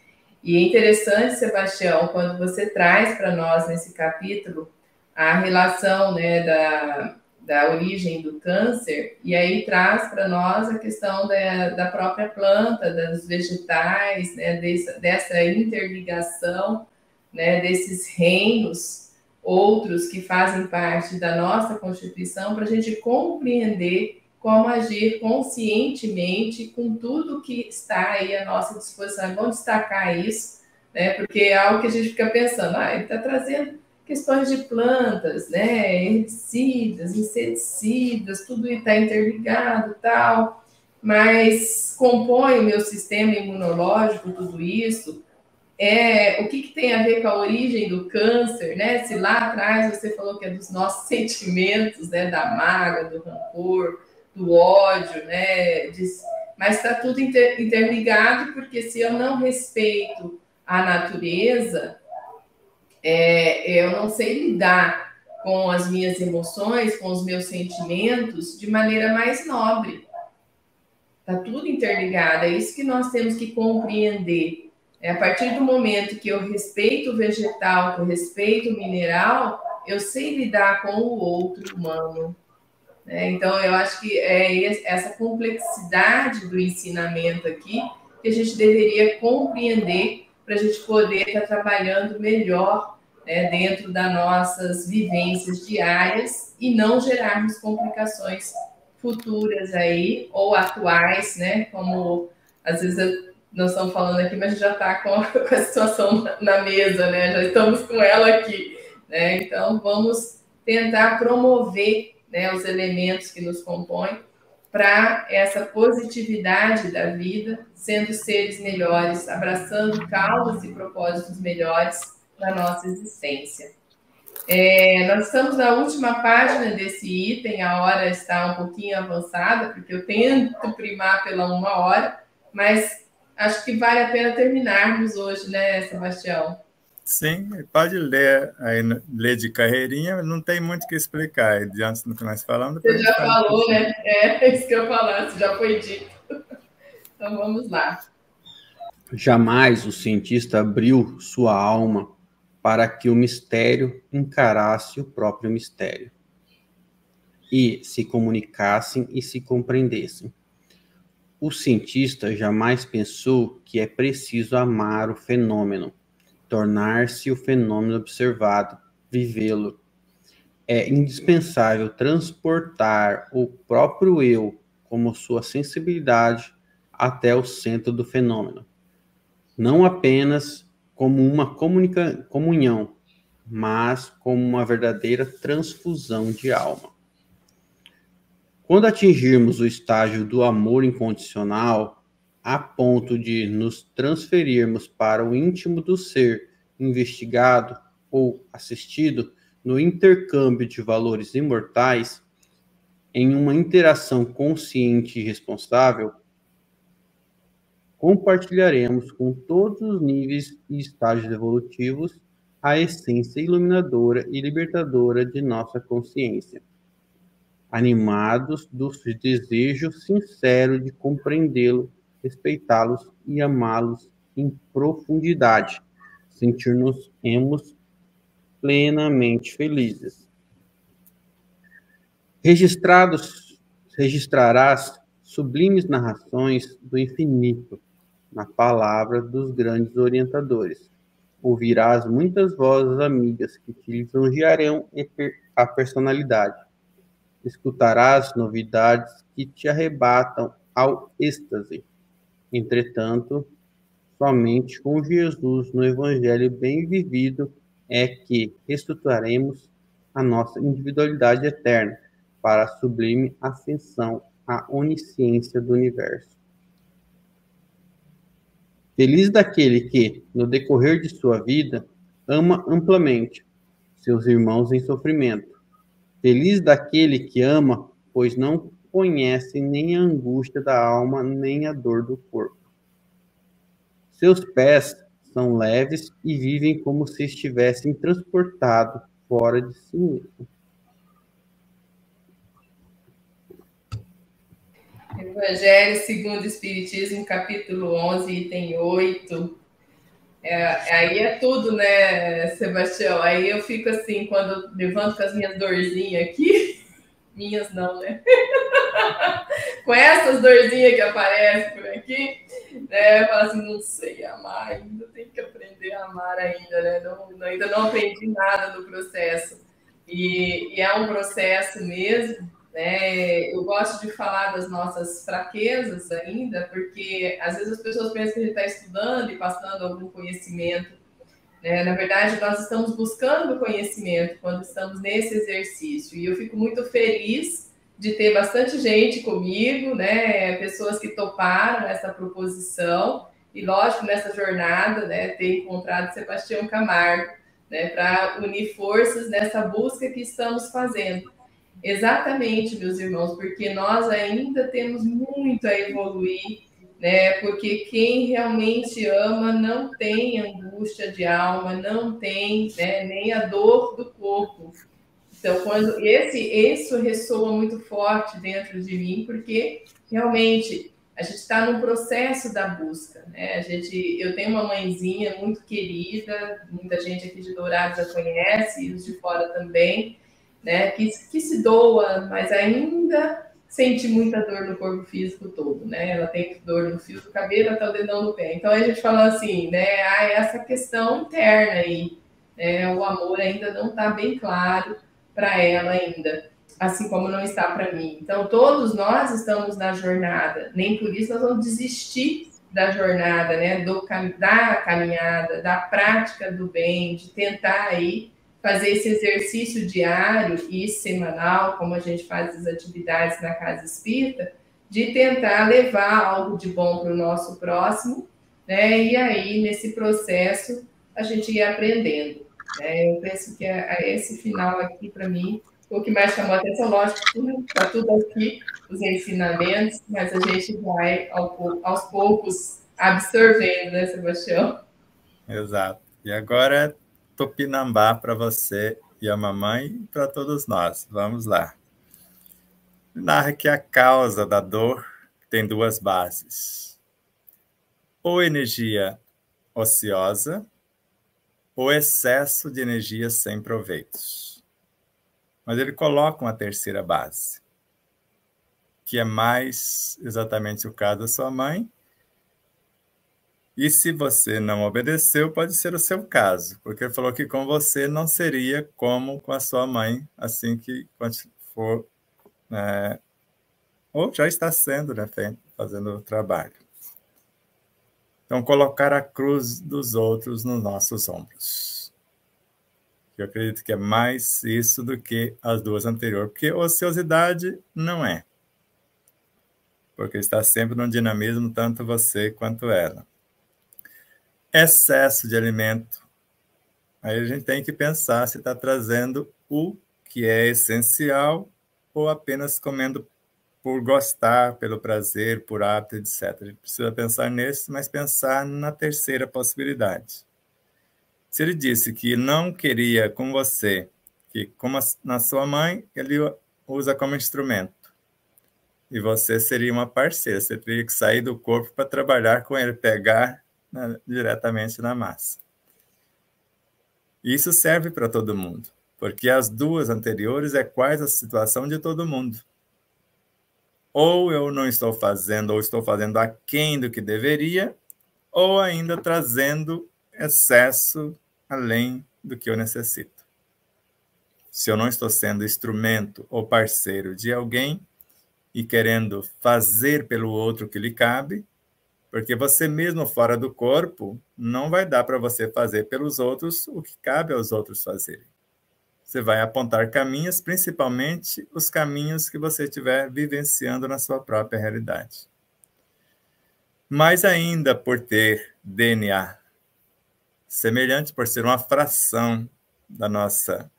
[SPEAKER 1] E é interessante, Sebastião, quando você traz para nós nesse capítulo a relação, né, da origem do câncer, e aí traz para nós a questão da própria planta, dos vegetais, né, dessa interligação, né, desses reinos outros que fazem parte da nossa Constituição, para a gente compreender como agir conscientemente com tudo que está aí à nossa disposição. Vamos destacar isso, né? Porque é algo que a gente fica pensando, ele está trazendo questões de plantas, né? Herbicidas, inseticidas, tudo está interligado e tal, mas compõe o meu sistema imunológico, tudo isso. O que tem a ver com a origem do câncer, né? Se lá atrás você falou que é dos nossos sentimentos, né? Da mágoa, do rancor, do ódio, né? Mas está tudo interligado, porque se eu não respeito a natureza, eu não sei lidar com as minhas emoções, com os meus sentimentos de maneira mais nobre. Está tudo interligado, é isso que nós temos que compreender. A partir do momento que eu respeito o vegetal, que eu respeito o mineral, eu sei lidar com o outro humano. Então, eu acho que é essa complexidade do ensinamento aqui que a gente deveria compreender para a gente poder estar trabalhando melhor, né, dentro das nossas vivências diárias e não gerarmos complicações futuras aí, ou atuais, né, como às vezes nós estamos falando aqui, mas a gente já está com a situação na mesa, né, já estamos com ela aqui, né, então vamos tentar promover, né, os elementos que nos compõem para essa positividade da vida, sendo seres melhores, abraçando causas e propósitos melhores da nossa existência. Nós estamos na última página desse item, a hora está um pouquinho avançada, porque eu tento primar pela 1 hora, mas acho que vale a pena terminarmos hoje, né, Sebastião?
[SPEAKER 3] Sim, pode ler, aí, ler de carreirinha, não tem muito o que explicar, diante do que nós falamos.
[SPEAKER 1] Você já falou, né? É isso que eu falasse, já foi dito. Então vamos lá.
[SPEAKER 2] Jamais o cientista abriu sua alma para que o mistério encarasse o próprio mistério e se comunicassem e se compreendessem. O cientista jamais pensou que é preciso amar o fenômeno, tornar-se o fenômeno observado, vivê-lo. É indispensável transportar o próprio eu, como sua sensibilidade, até o centro do fenômeno. Não apenas como uma comunhão, mas como uma verdadeira transfusão de alma. Quando atingirmos o estágio do amor incondicional, a ponto de nos transferirmos para o íntimo do ser investigado ou assistido no intercâmbio de valores imortais, em uma interação consciente e responsável, compartilharemos com todos os níveis e estágios evolutivos a essência iluminadora e libertadora de nossa consciência, animados do desejo sincero de compreendê-lo, respeitá-los e amá-los em profundidade, sentir-nos-emos plenamente felizes. Registrarás sublimes narrações do infinito na palavra dos grandes orientadores. Ouvirás muitas vozes amigas que te lisonjearão a personalidade. Escutarás novidades que te arrebatam ao êxtase. Entretanto, somente com Jesus no Evangelho bem vivido é que reestruturaremos a nossa individualidade eterna para a sublime ascensão à onisciência do universo. Feliz daquele que, no decorrer de sua vida, ama amplamente seus irmãos em sofrimento. Feliz daquele que ama, pois não conhece nem a angústia da alma, nem a dor do corpo. Seus pés são leves e vivem como se estivessem transportados fora de si mesmo.
[SPEAKER 1] Evangelho segundo o Espiritismo, capítulo 11, item 8. Aí é tudo, né, Sebastião? Aí eu fico assim, quando eu levanto com as minhas dorzinhas aqui, minhas não, né? Com essas dorzinhas que aparecem por aqui, né, eu falo assim, não sei amar ainda, tenho que aprender a amar ainda, né? Ainda não aprendi nada no processo. E é um processo mesmo, né? Eu gosto de falar das nossas fraquezas ainda, porque às vezes as pessoas pensam que a gente está estudando e passando algum conhecimento, né? Na verdade, nós estamos buscando conhecimento quando estamos nesse exercício. E eu fico muito feliz de ter bastante gente comigo, né? Pessoas que toparam essa proposição. E, lógico, nessa jornada, né, ter encontrado Sebastião Camargo, né, para unir forças nessa busca que estamos fazendo. Exatamente, meus irmãos, porque nós ainda temos muito a evoluir, né? Porque quem realmente ama não tem angústia de alma, não tem, né, nem a dor do corpo. Então, quando isso ressoa muito forte dentro de mim, porque realmente a gente está num processo da busca, né? Eu tenho uma mãezinha muito querida, muita gente aqui de Dourados a conhece, e os de fora também, né? Que se doa, mas ainda sente muita dor no corpo físico todo, né? Ela tem dor no fio do cabelo até o dedão do pé. Então a gente fala assim, né? Essa questão interna aí, né? O amor ainda não está bem claro para ela ainda, assim como não está para mim. Então todos nós estamos na jornada, nem por isso nós vamos desistir da jornada, né? Da caminhada, da prática do bem, de tentar aí fazer esse exercício diário e semanal, como a gente faz as atividades na Casa Espírita, de tentar levar algo de bom para o nosso próximo, né? E aí, nesse processo, a gente ia aprendendo, né? Eu penso que esse final aqui, para mim, foi o que mais chamou a atenção. Lógico, está tudo aqui, os ensinamentos, mas a gente vai, aos poucos, absorvendo, né, Sebastião?
[SPEAKER 3] Exato. E agora Tupinambá para você e a mamãe e para todos nós. Vamos lá. Narra que a causa da dor tem duas bases: ou energia ociosa, ou excesso de energia sem proveitos. Mas ele coloca uma terceira base, que é mais exatamente o caso da sua mãe. E se você não obedeceu, pode ser o seu caso, porque ele falou que com você não seria como com a sua mãe, assim que for, ou já está sendo, né, fazendo o trabalho. Então, colocar a cruz dos outros nos nossos ombros. Eu acredito que é mais isso do que as duas anteriores, porque ociosidade não é, porque está sempre num dinamismo, tanto você quanto ela. Excesso de alimento. Aí a gente tem que pensar se está trazendo o que é essencial ou apenas comendo por gostar, pelo prazer, por hábito, etc. A gente precisa pensar nesse, mas pensar na terceira possibilidade. Se ele disse que não queria com você, que como na sua mãe, ele usa como instrumento, e você seria uma parceira, você teria que sair do corpo para trabalhar com ele, pegar diretamente na massa. Isso serve para todo mundo, porque as duas anteriores é quase a situação de todo mundo. Ou eu não estou fazendo, ou estou fazendo aquém do que deveria, ou ainda trazendo excesso além do que eu necessito. Se eu não estou sendo instrumento ou parceiro de alguém e querendo fazer pelo outro o que lhe cabe, porque você mesmo fora do corpo não vai dar para você fazer pelos outros o que cabe aos outros fazerem. Você vai apontar caminhos, principalmente os caminhos que você estiver vivenciando na sua própria realidade. Mas ainda por ter DNA semelhante, por ser uma fração da nossa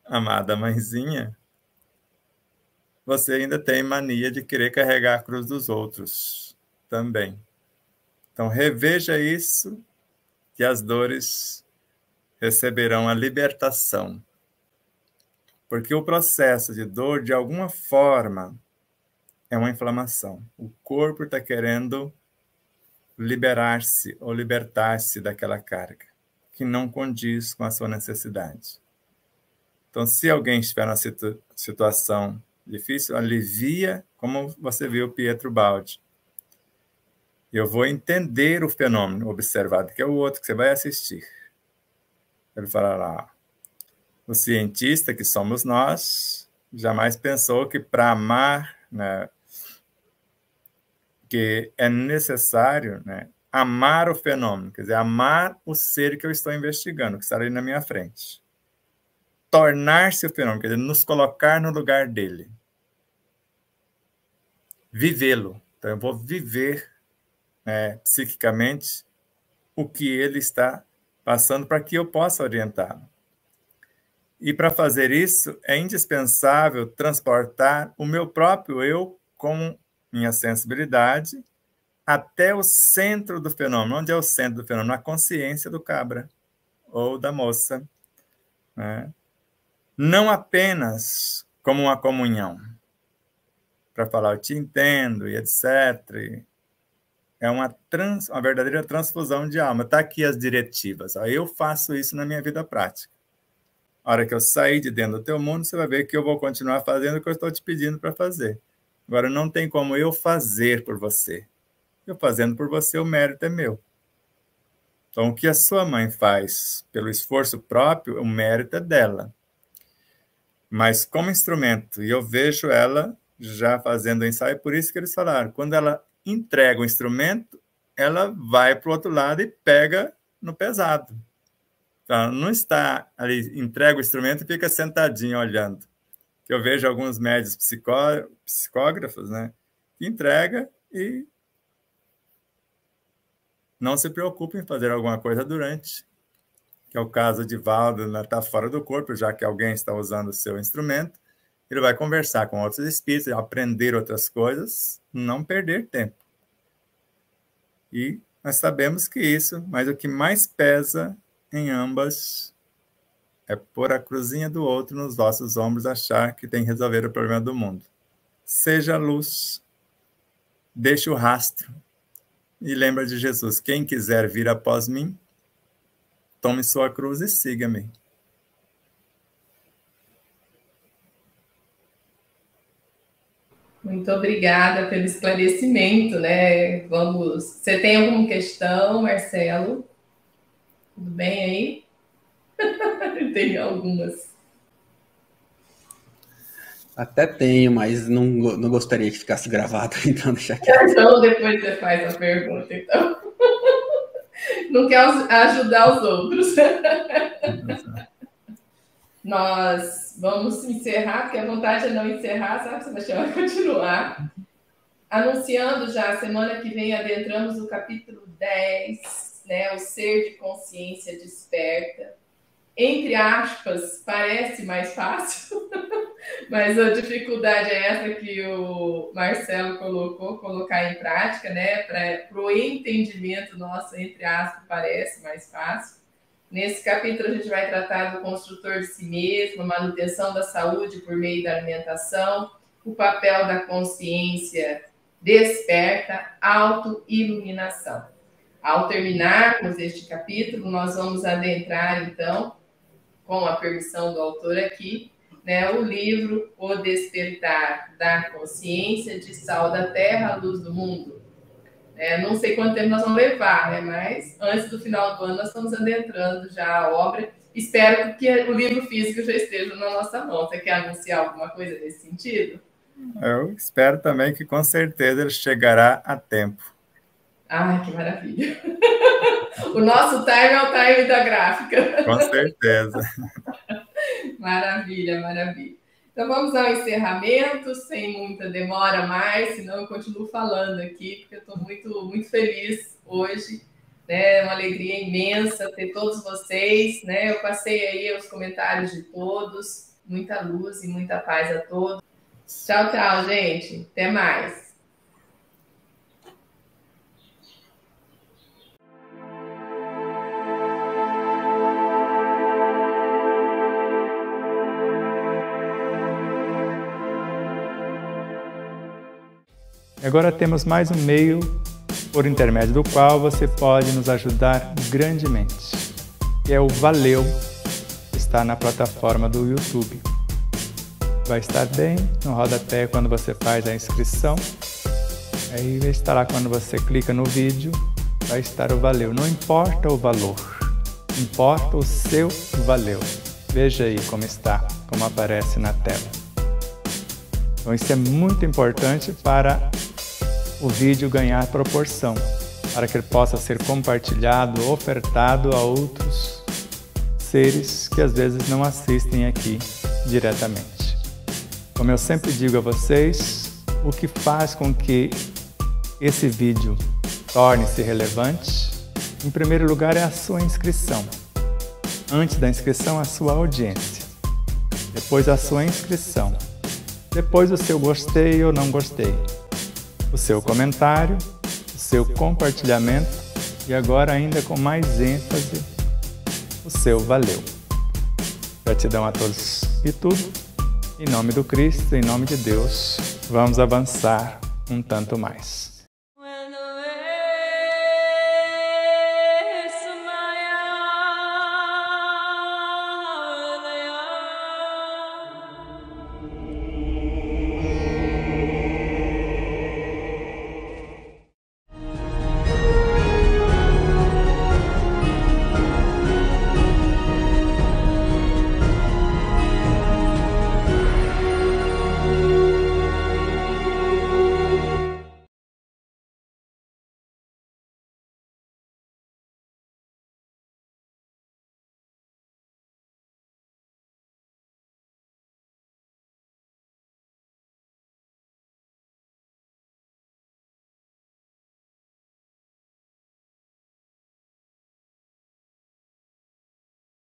[SPEAKER 3] amada mãezinha, você ainda tem mania de querer carregar a cruz dos outros também. Então, reveja isso, que as dores receberão a libertação. Porque o processo de dor, de alguma forma, é uma inflamação. O corpo está querendo liberar-se ou libertar-se daquela carga que não condiz com a sua necessidade. Então, se alguém estiver numa situação difícil, alivia, como você viu Pietro Baldi. Eu vou entender o fenômeno observado, que é o outro que você vai assistir. Ele fala lá, o cientista que somos nós jamais pensou que para amar, né, que é necessário, né, amar o fenômeno, quer dizer, amar o ser que eu estou investigando, que está ali na minha frente. Tornar-se o fenômeno, quer dizer, nos colocar no lugar dele. Vivê-lo. Então, eu vou viver psiquicamente o que ele está passando para que eu possa orientá-lo. E para fazer isso, é indispensável transportar o meu próprio eu com minha sensibilidade até o centro do fenômeno. Onde é o centro do fenômeno? A consciência do cabra ou da moça. Né? Não apenas como uma comunhão, para falar eu te entendo e etc., é uma verdadeira transfusão de alma. Está aqui as diretivas. Eu faço isso na minha vida prática. A hora que eu sair de dentro do teu mundo, você vai ver que eu vou continuar fazendo o que eu estou te pedindo para fazer. Agora, não tem como eu fazer por você. Eu fazendo por você, o mérito é meu. Então, o que a sua mãe faz pelo esforço próprio, o mérito é dela. Mas como instrumento, e eu vejo ela já fazendo o ensaio, por isso que eles falaram, quando ela entrega o instrumento, ela vai para o outro lado e pega no pesado. Então, não está ali, entrega o instrumento e fica sentadinho olhando. Eu vejo alguns médios psicógrafos, né, que entrega e não se preocupa em fazer alguma coisa durante, que é o caso de Valdo, né, está fora do corpo, já que alguém está usando o seu instrumento, ele vai conversar com outros espíritos, aprender outras coisas, não perder tempo. E nós sabemos que isso, mas o que mais pesa em ambas é pôr a cruzinha do outro nos nossos ombros, achar que tem que resolver o problema do mundo. Seja luz, deixe o rastro e lembra de Jesus, quem quiser vir após mim, tome sua cruz e siga-me.
[SPEAKER 1] Muito obrigada pelo esclarecimento, né? Vamos. Você tem alguma questão, Marcelo? Tudo bem aí? Tem algumas.
[SPEAKER 2] Até tenho, mas não gostaria que ficasse gravado, então deixa quieto.
[SPEAKER 1] Então, depois você faz a pergunta, então. Não quer ajudar os outros. Nós vamos encerrar, porque a vontade é não encerrar, sabe, Sebastião? Vai continuar. Anunciando já, a semana que vem adentramos o capítulo 10, né? O ser de consciência desperta. Entre aspas, parece mais fácil, Mas a dificuldade é essa que o Marcelo colocou, colocar em prática, né? Para o entendimento nosso, entre aspas, parece mais fácil. Nesse capítulo, a gente vai tratar do construtor de si mesmo, a manutenção da saúde por meio da alimentação, o papel da consciência desperta, autoiluminação. Ao terminarmos este capítulo, nós vamos adentrar, então, com a permissão do autor aqui, né, o livro O Despertar da Consciência de Sal da Terra, Luz do Mundo. Não sei quanto tempo nós vamos levar, né, mas antes do final do ano nós estamos adentrando já a obra. Espero que o livro físico já esteja na nossa mão. Você quer anunciar alguma coisa nesse sentido?
[SPEAKER 3] Eu espero também que com certeza ele chegará a tempo.
[SPEAKER 1] Ai, que maravilha! O nosso time é o time da gráfica.
[SPEAKER 3] Com certeza.
[SPEAKER 1] Maravilha, maravilha. Então vamos ao encerramento, sem muita demora mais, senão eu continuo falando aqui, porque eu estou muito, muito feliz hoje, né? Uma alegria imensa ter todos vocês, né? Eu passei aí os comentários de todos, muita luz e muita paz a todos. Tchau, tchau, gente. Até mais.
[SPEAKER 4] Agora temos mais um meio por intermédio do qual você pode nos ajudar grandemente, que é o Valeu, que está na plataforma do YouTube. Vai estar bem no rodapé quando você faz a inscrição. Aí vai estar lá quando você clica no vídeo, vai estar o Valeu. Não importa o valor, importa o seu Valeu. Veja aí como está, como aparece na tela. Então isso é muito importante para o vídeo ganhar proporção, para que ele possa ser compartilhado, ofertado a outros seres que às vezes não assistem aqui diretamente. Como eu sempre digo a vocês, o que faz com que esse vídeo torne-se relevante, em primeiro lugar, é a sua inscrição. Antes da inscrição, a sua audiência. Depois, a sua inscrição. Depois, o seu gostei ou não gostei. O seu comentário, o seu compartilhamento e agora ainda com mais ênfase, o seu valeu. Gratidão a todos e tudo. Em nome do Cristo, em nome de Deus, vamos avançar um tanto mais.